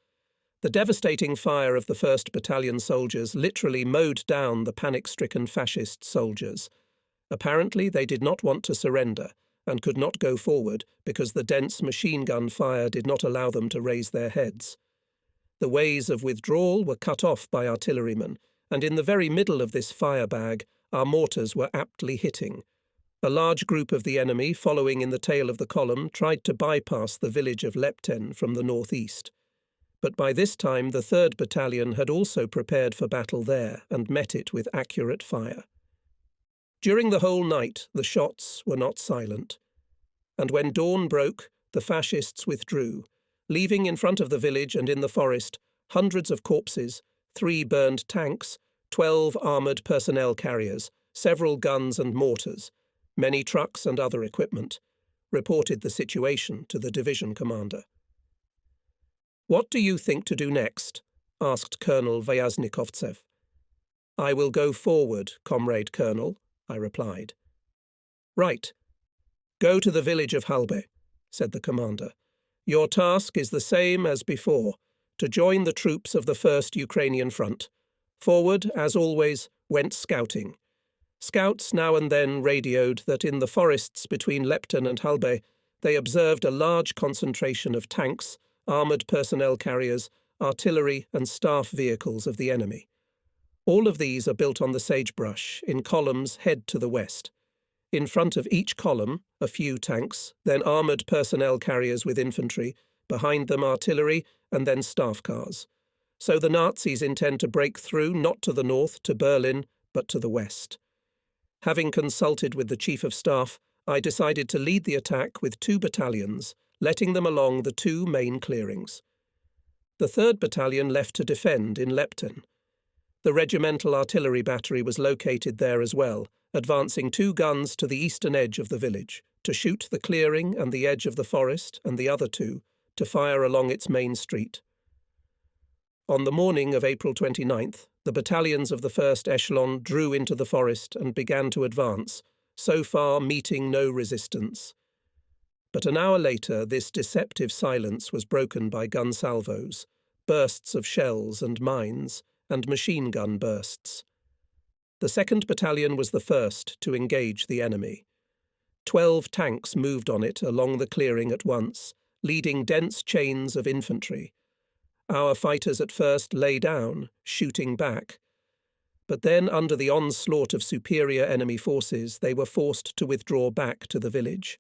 The devastating fire of the 1st Battalion soldiers literally mowed down the panic-stricken fascist soldiers. Apparently they did not want to surrender and could not go forward because the dense machine gun fire did not allow them to raise their heads. The ways of withdrawal were cut off by artillerymen, and in the very middle of this fire bag our mortars were aptly hitting. A large group of the enemy, following in the tail of the column, tried to bypass the village of Lepten from the northeast. But by this time the 3rd Battalion had also prepared for battle there and met it with accurate fire. During the whole night the shots were not silent, and when dawn broke the fascists withdrew, leaving in front of the village and in the forest hundreds of corpses, 3 burned tanks, 12 armoured personnel carriers, several guns and mortars, many trucks and other equipment, reported the situation to the division commander. "What do you think to do next?" asked Colonel Vyaznikovtsev. "I will go forward, Comrade Colonel," I replied. "Right. Go to the village of Halbe," said the commander. "Your task is the same as before, to join the troops of the 1st Ukrainian Front. Forward, as always, went scouting. Scouts now and then radioed that in the forests between Lepten and Halbe they observed a large concentration of tanks, armoured personnel carriers, artillery and staff vehicles of the enemy. All of these are built on the sagebrush, in columns head to the west. In front of each column, a few tanks, then armoured personnel carriers with infantry, behind them artillery, and then staff cars. So the Nazis intend to break through not to the north, to Berlin, but to the west. Having consulted with the Chief of Staff, I decided to lead the attack with 2 battalions, letting them along the 2 main clearings. The 3rd Battalion left to defend in Lepten. The regimental artillery battery was located there as well, advancing 2 guns to the eastern edge of the village, to shoot the clearing and the edge of the forest, and the other 2 to fire along its main street. On the morning of April 29th, the battalions of the 1st echelon drew into the forest and began to advance, so far meeting no resistance. But an hour later, this deceptive silence was broken by gun salvos, bursts of shells and mines, and machine gun bursts. The 2nd Battalion was the first to engage the enemy. 12 tanks moved on it along the clearing at once, leading dense chains of infantry. Our fighters at first lay down, shooting back. But then, under the onslaught of superior enemy forces, they were forced to withdraw back to the village.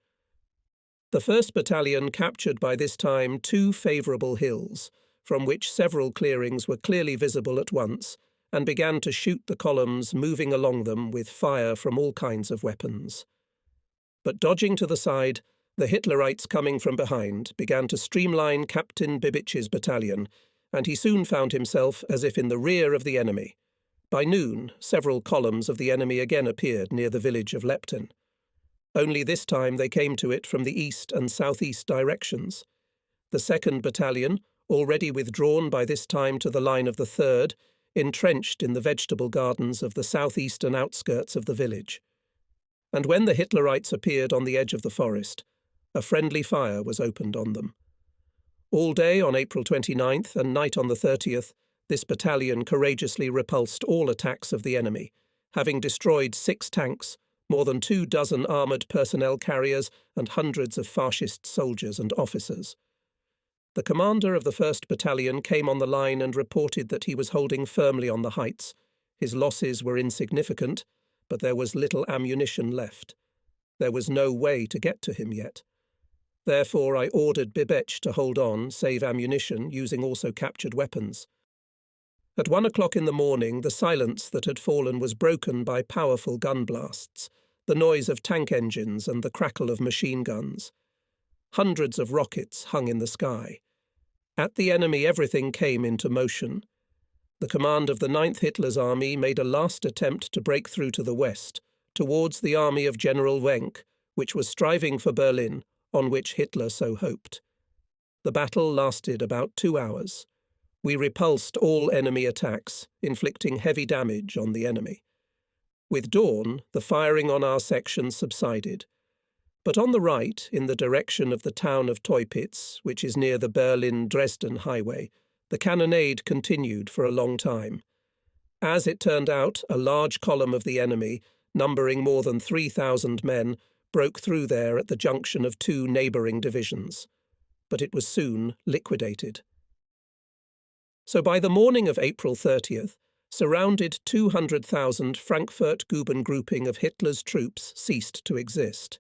The 1st Battalion captured by this time 2 favourable hills, from which several clearings were clearly visible at once, and began to shoot the columns moving along them with fire from all kinds of weapons. But dodging to the side, the Hitlerites coming from behind began to streamline Captain Bibich's battalion, and he soon found himself as if in the rear of the enemy. By noon, several columns of the enemy again appeared near the village of Lepton. Only this time they came to it from the east and southeast directions. The 2nd Battalion, already withdrawn by this time to the line of the 3rd, entrenched in the vegetable gardens of the southeastern outskirts of the village. And when the Hitlerites appeared on the edge of the forest, a friendly fire was opened on them. All day on April 29th and night on the 30th, this battalion courageously repulsed all attacks of the enemy, having destroyed 6 tanks, more than 24 armoured personnel carriers, and hundreds of fascist soldiers and officers. The commander of the 1st Battalion came on the line and reported that he was holding firmly on the heights. His losses were insignificant, but there was little ammunition left. There was no way to get to him yet. Therefore I ordered Bibech to hold on, save ammunition, using also captured weapons. At 1 o'clock in the morning, the silence that had fallen was broken by powerful gun blasts, the noise of tank engines and the crackle of machine guns. Hundreds of rockets hung in the sky. At the enemy everything came into motion. The command of the 9th Hitler's army made a last attempt to break through to the west, towards the army of General Wenck, which was striving for Berlin, on which Hitler so hoped. The battle lasted about 2 hours. We repulsed all enemy attacks, inflicting heavy damage on the enemy. With dawn, the firing on our section subsided. But on the right, in the direction of the town of Teupitz, which is near the Berlin-Dresden highway, the cannonade continued for a long time. As it turned out, a large column of the enemy, numbering more than 3,000 men, broke through there at the junction of 2 neighbouring divisions. But it was soon liquidated. So by the morning of April 30th, surrounded 200,000 Frankfurt-Guben grouping of Hitler's troops ceased to exist.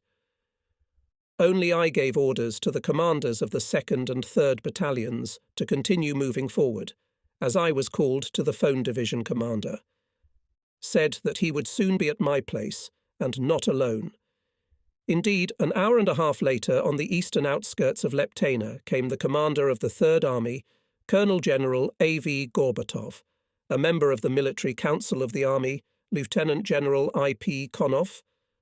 Only I gave orders to the commanders of the 2nd and 3rd battalions to continue moving forward, as I was called to the phone division commander. Said that he would soon be at my place, and not alone. Indeed, an hour and a half later, on the eastern outskirts of Leptena, came the commander of the 3rd Army, Colonel General A.V. Gorbatov, a member of the Military Council of the Army, Lieutenant General I.P. Konov,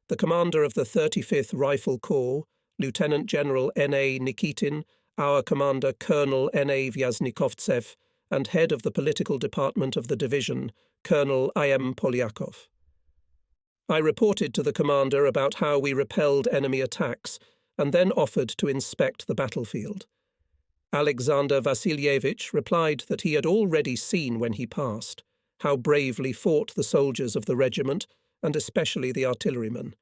the commander of the 35th Rifle Corps, Lieutenant General N.A. Nikitin, our commander Colonel N.A. Vyaznikovtsev, and head of the political department of the division, Colonel I.M. Polyakov. I reported to the commander about how we repelled enemy attacks, and then offered to inspect the battlefield. Alexander Vasilievich replied that he had already seen when he passed how bravely fought the soldiers of the regiment, and especially the artillerymen.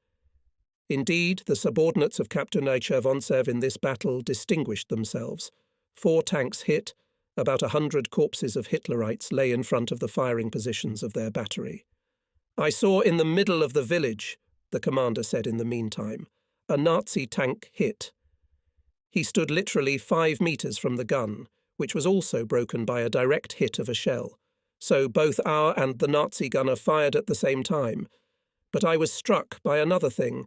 Indeed, the subordinates of Captain Chervontsev in this battle distinguished themselves. 4 tanks hit, about 100 corpses of Hitlerites lay in front of the firing positions of their battery. I saw in the middle of the village, the commander said in the meantime, a Nazi tank hit. He stood literally 5 meters from the gun, which was also broken by a direct hit of a shell. So both our and the Nazi gunner fired at the same time. But I was struck by another thing,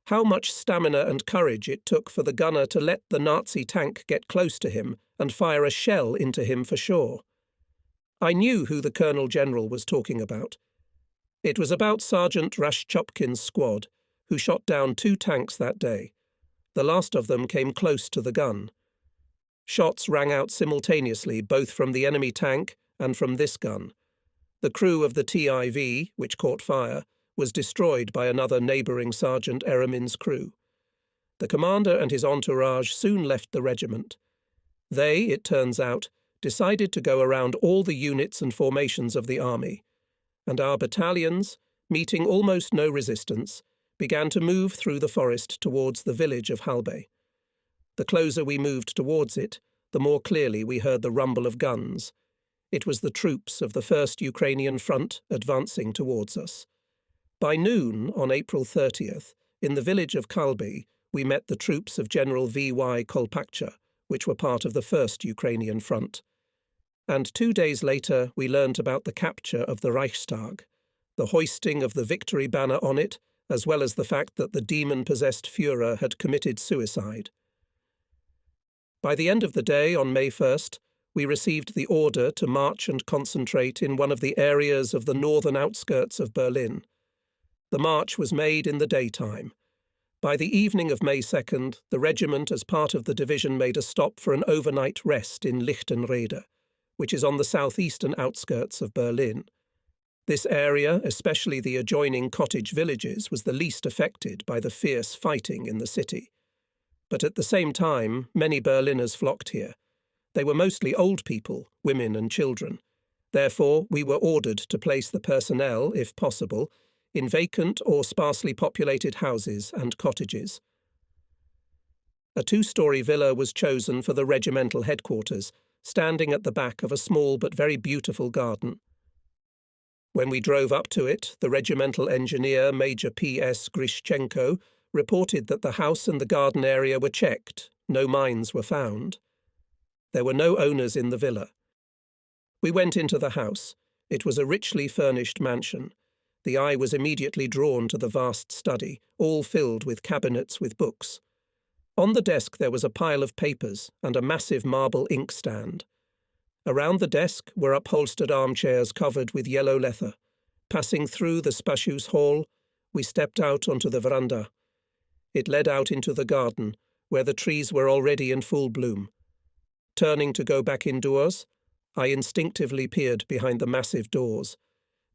how much stamina and courage it took for the gunner to let the Nazi tank get close to him and fire a shell into him for sure. I knew who the Colonel General was talking about. It was about Sergeant Rashchopkin's squad, who shot down 2 tanks that day. The last of them came close to the gun. Shots rang out simultaneously both from the enemy tank and from this gun. The crew of the TIV, which caught fire, was destroyed by another neighbouring Sergeant Eramin's crew. The commander and his entourage soon left the regiment. They, it turns out, decided to go around all the units and formations of the army, and our battalions, meeting almost no resistance, began to move through the forest towards the village of Halbe. The closer we moved towards it, the more clearly we heard the rumble of guns. It was the troops of the 1st Ukrainian Front advancing towards us. By noon on April 30th, in the village of Halbe, we met the troops of General V.Y. Kolpacha, which were part of the 1st Ukrainian Front. And 2 days later we learnt about the capture of the Reichstag, the hoisting of the victory banner on it, as well as the fact that the demon-possessed Führer had committed suicide. By the end of the day, on May 1st, we received the order to march and concentrate in one of the areas of the northern outskirts of Berlin. The march was made in the daytime. By the evening of May 2nd, the regiment as part of the division made a stop for an overnight rest in Lichtenrede, which is on the southeastern outskirts of Berlin. This area, especially the adjoining cottage villages, was the least affected by the fierce fighting in the city. But at the same time, many Berliners flocked here. They were mostly old people, women and children. Therefore, we were ordered to place the personnel, if possible, in vacant or sparsely populated houses and cottages. A 2-story villa was chosen for the regimental headquarters, standing at the back of a small but very beautiful garden. When we drove up to it, the regimental engineer, Major P.S. Grishchenko, reported that the house and the garden area were checked. No mines were found. There were no owners in the villa. We went into the house. It was a richly furnished mansion. The eye was immediately drawn to the vast study, all filled with cabinets with books. On the desk there was a pile of papers and a massive marble inkstand. Around the desk were upholstered armchairs covered with yellow leather. Passing through the spacious hall, we stepped out onto the veranda. It led out into the garden, where the trees were already in full bloom. Turning to go back indoors, I instinctively peered behind the massive doors.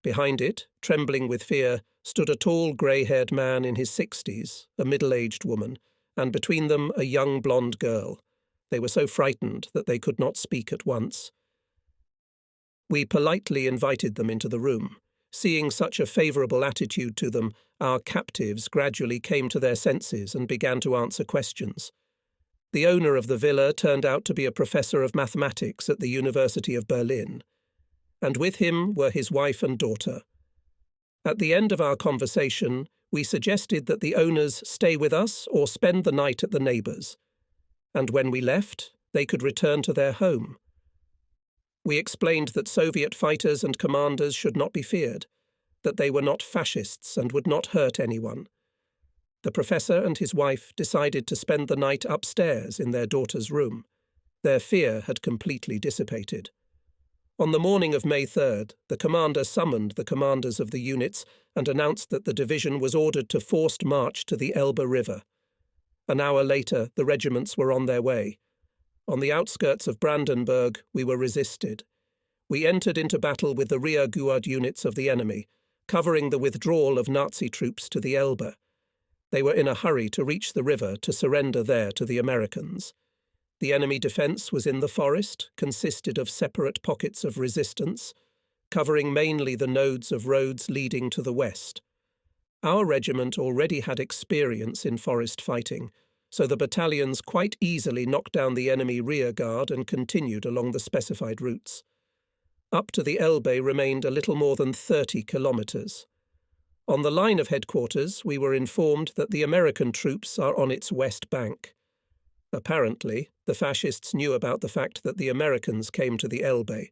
Behind it, trembling with fear, stood a tall grey-haired man in his 60s, a middle-aged woman, and between them a young blonde girl. They were so frightened that they could not speak at once. We politely invited them into the room. Seeing such a favourable attitude to them, our captives gradually came to their senses and began to answer questions. The owner of the villa turned out to be a professor of mathematics at the University of Berlin, and with him were his wife and daughter. At the end of our conversation, we suggested that the owners stay with us or spend the night at the neighbours', and when we left, they could return to their home. We explained that Soviet fighters and commanders should not be feared, that they were not fascists and would not hurt anyone. The professor and his wife decided to spend the night upstairs in their daughter's room. Their fear had completely dissipated. On the morning of May 3rd, the commander summoned the commanders of the units and announced that the division was ordered to forced march to the Elbe River. An hour later, the regiments were on their way. On the outskirts of Brandenburg, we were resisted. We entered into battle with the rear guard units of the enemy, covering the withdrawal of Nazi troops to the Elbe. They were in a hurry to reach the river to surrender there to the Americans. The enemy defence was in the forest, consisted of separate pockets of resistance, covering mainly the nodes of roads leading to the west. Our regiment already had experience in forest fighting, so the battalions quite easily knocked down the enemy rear guard and continued along the specified routes. Up to the Elbe remained a little more than 30 kilometres. On the line of headquarters, we were informed that the American troops are on its west bank. Apparently, the fascists knew about the fact that the Americans came to the Elbe,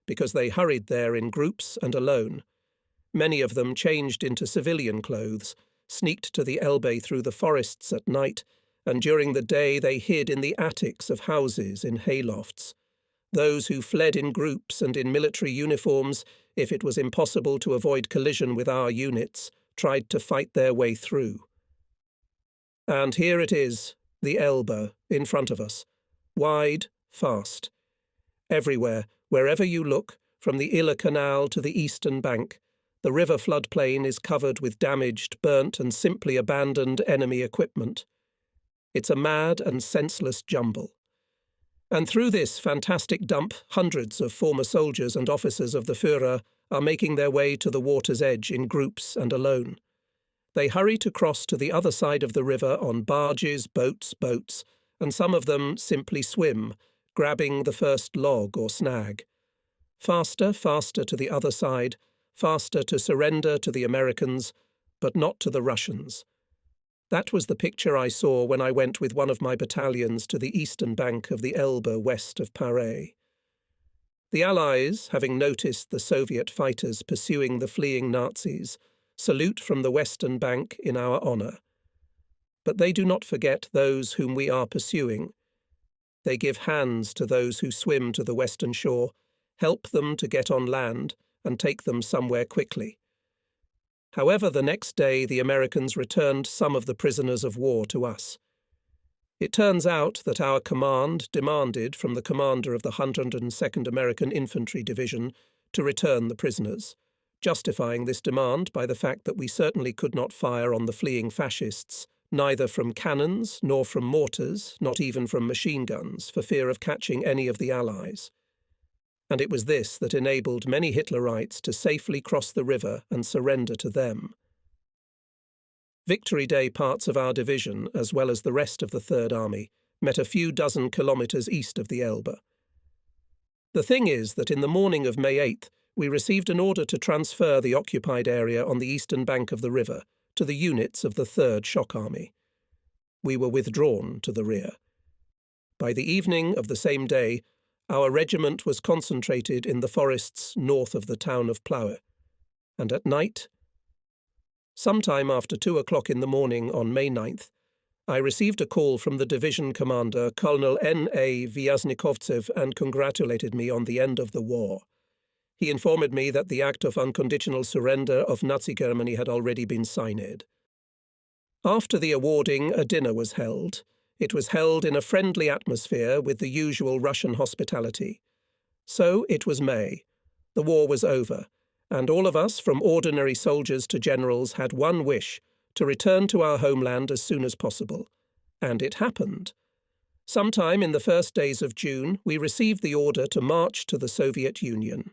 because they hurried there in groups and alone. Many of them changed into civilian clothes, sneaked to the Elbe through the forests at night, and during the day they hid in the attics of houses in haylofts. Those who fled in groups and in military uniforms, if it was impossible to avoid collision with our units, tried to fight their way through. And here it is, the Elbe, in front of us. Wide, fast. Everywhere, wherever you look, from the Iller Canal to the eastern bank, The river floodplain is covered with damaged, burnt and simply abandoned enemy equipment. It's a mad and senseless jumble. And through this fantastic dump, hundreds of former soldiers and officers of the Führer are making their way to the water's edge in groups and alone. They hurry to cross to the other side of the river on barges, boats, and some of them simply swim, grabbing the first log or snag. Faster, faster to the other side, faster to surrender to the Americans, but not to the Russians. That was the picture I saw when I went with one of my battalions to the eastern bank of the Elbe west of Paris. The Allies, having noticed the Soviet fighters pursuing the fleeing Nazis, salute from the western bank in our honour. But they do not forget those whom we are pursuing. They give hands to those who swim to the western shore, help them to get on land, and take them somewhere quickly. However, the next day the Americans returned some of the prisoners of war to us. It turns out that our command demanded from the commander of the 102nd American Infantry Division to return the prisoners, justifying this demand by the fact that we certainly could not fire on the fleeing fascists, neither from cannons nor from mortars, not even from machine guns, for fear of catching any of the Allies. And it was this that enabled many Hitlerites to safely cross the river and surrender to them. Victory Day parts of our division, as well as the rest of the Third Army, met a few dozen kilometres east of the Elbe. The thing is that in the morning of May 8th, we received an order to transfer the occupied area on the eastern bank of the river to the units of the 3rd Shock Army. We were withdrawn to the rear. By the evening of the same day, our regiment was concentrated in the forests north of the town of Plaue, and at night, sometime after 2 o'clock in the morning on May 9th, I received a call from the division commander, Colonel N.A. Vyaznikovtsev, and congratulated me on the end of the war. He informed me that the act of unconditional surrender of Nazi Germany had already been signed. After the awarding, a dinner was held. It was held in a friendly atmosphere with the usual Russian hospitality. So it was May. The war was over, and all of us, from ordinary soldiers to generals, had one wish: to return to our homeland as soon as possible. And it happened. Sometime in the first days of June, we received the order to march to the Soviet Union.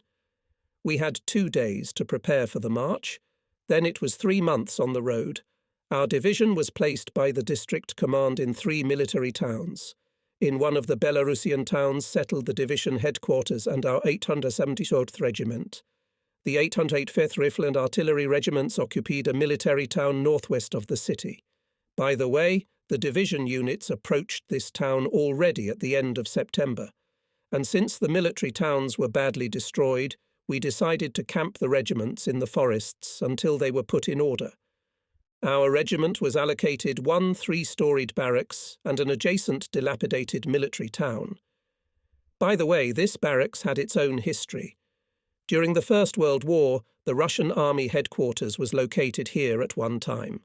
We had 2 days to prepare for the march. Then it was 3 months on the road. Our division was placed by the district command in 3 military towns. In one of the Belarusian towns settled the division headquarters and our 874th Regiment. The 805th Rifle and Artillery Regiments occupied a military town northwest of the city. By the way, the division units approached this town already at the end of September, and since the military towns were badly destroyed, we decided to camp the regiments in the forests until they were put in order. Our regiment was allocated 1 3-storied barracks and an adjacent dilapidated military town. By the way, this barracks had its own history. During the First World War, the Russian Army headquarters was located here at one time.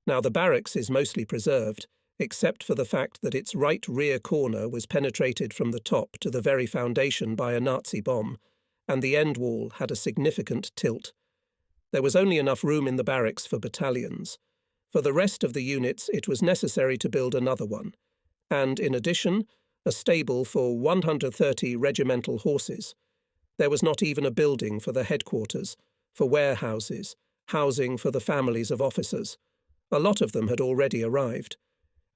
Now the barracks is mostly preserved, except for the fact that its right rear corner was penetrated from the top to the very foundation by a Nazi bomb, and the end wall had a significant tilt. There was only enough room in the barracks for battalions. For the rest of the units, it was necessary to build another one, and, in addition, a stable for 130 regimental horses. There was not even a building for the headquarters, for warehouses, housing for the families of officers. A lot of them had already arrived.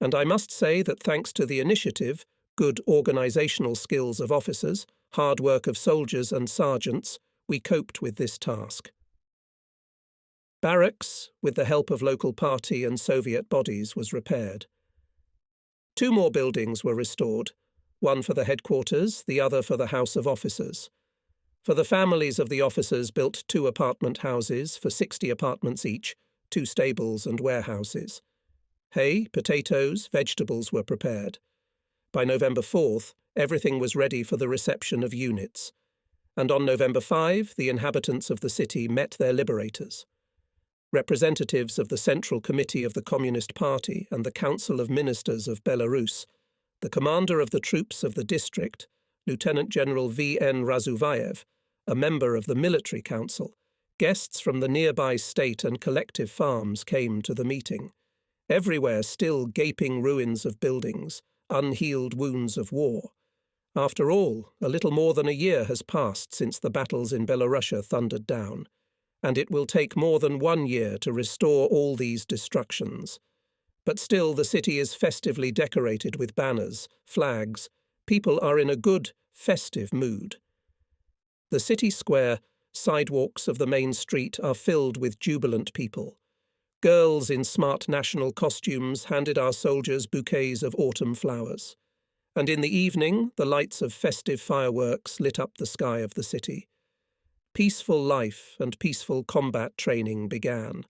And I must say that thanks to the initiative, good organisational skills of officers, hard work of soldiers and sergeants, we coped with this task. Barracks, with the help of local party and Soviet bodies, was repaired. 2 more buildings were restored, one for the headquarters, the other for the House of Officers. For the families of the officers built 2 apartment houses for 60 apartments each, 2 stables and warehouses. Hay, potatoes, vegetables were prepared. By November 4th, everything was ready for the reception of units. And on November 5, the inhabitants of the city met their liberators. Representatives of the Central Committee of the Communist Party and the Council of Ministers of Belarus, the commander of the troops of the district, Lieutenant General V.N. Razuvayev, a member of the Military Council, Guests from the nearby state and collective farms came to the meeting. Everywhere still gaping ruins of buildings, unhealed wounds of war. After all, a little more than a year has passed since the battles in Belorussia thundered down, and it will take more than 1 year to restore all these destructions. But still the city is festively decorated with banners, flags. People are in a good, festive mood. The city square, sidewalks of the main street are filled with jubilant people. Girls in smart national costumes handed our soldiers bouquets of autumn flowers. And in the evening, the lights of festive fireworks lit up the sky of the city. Peaceful life and peaceful combat training began.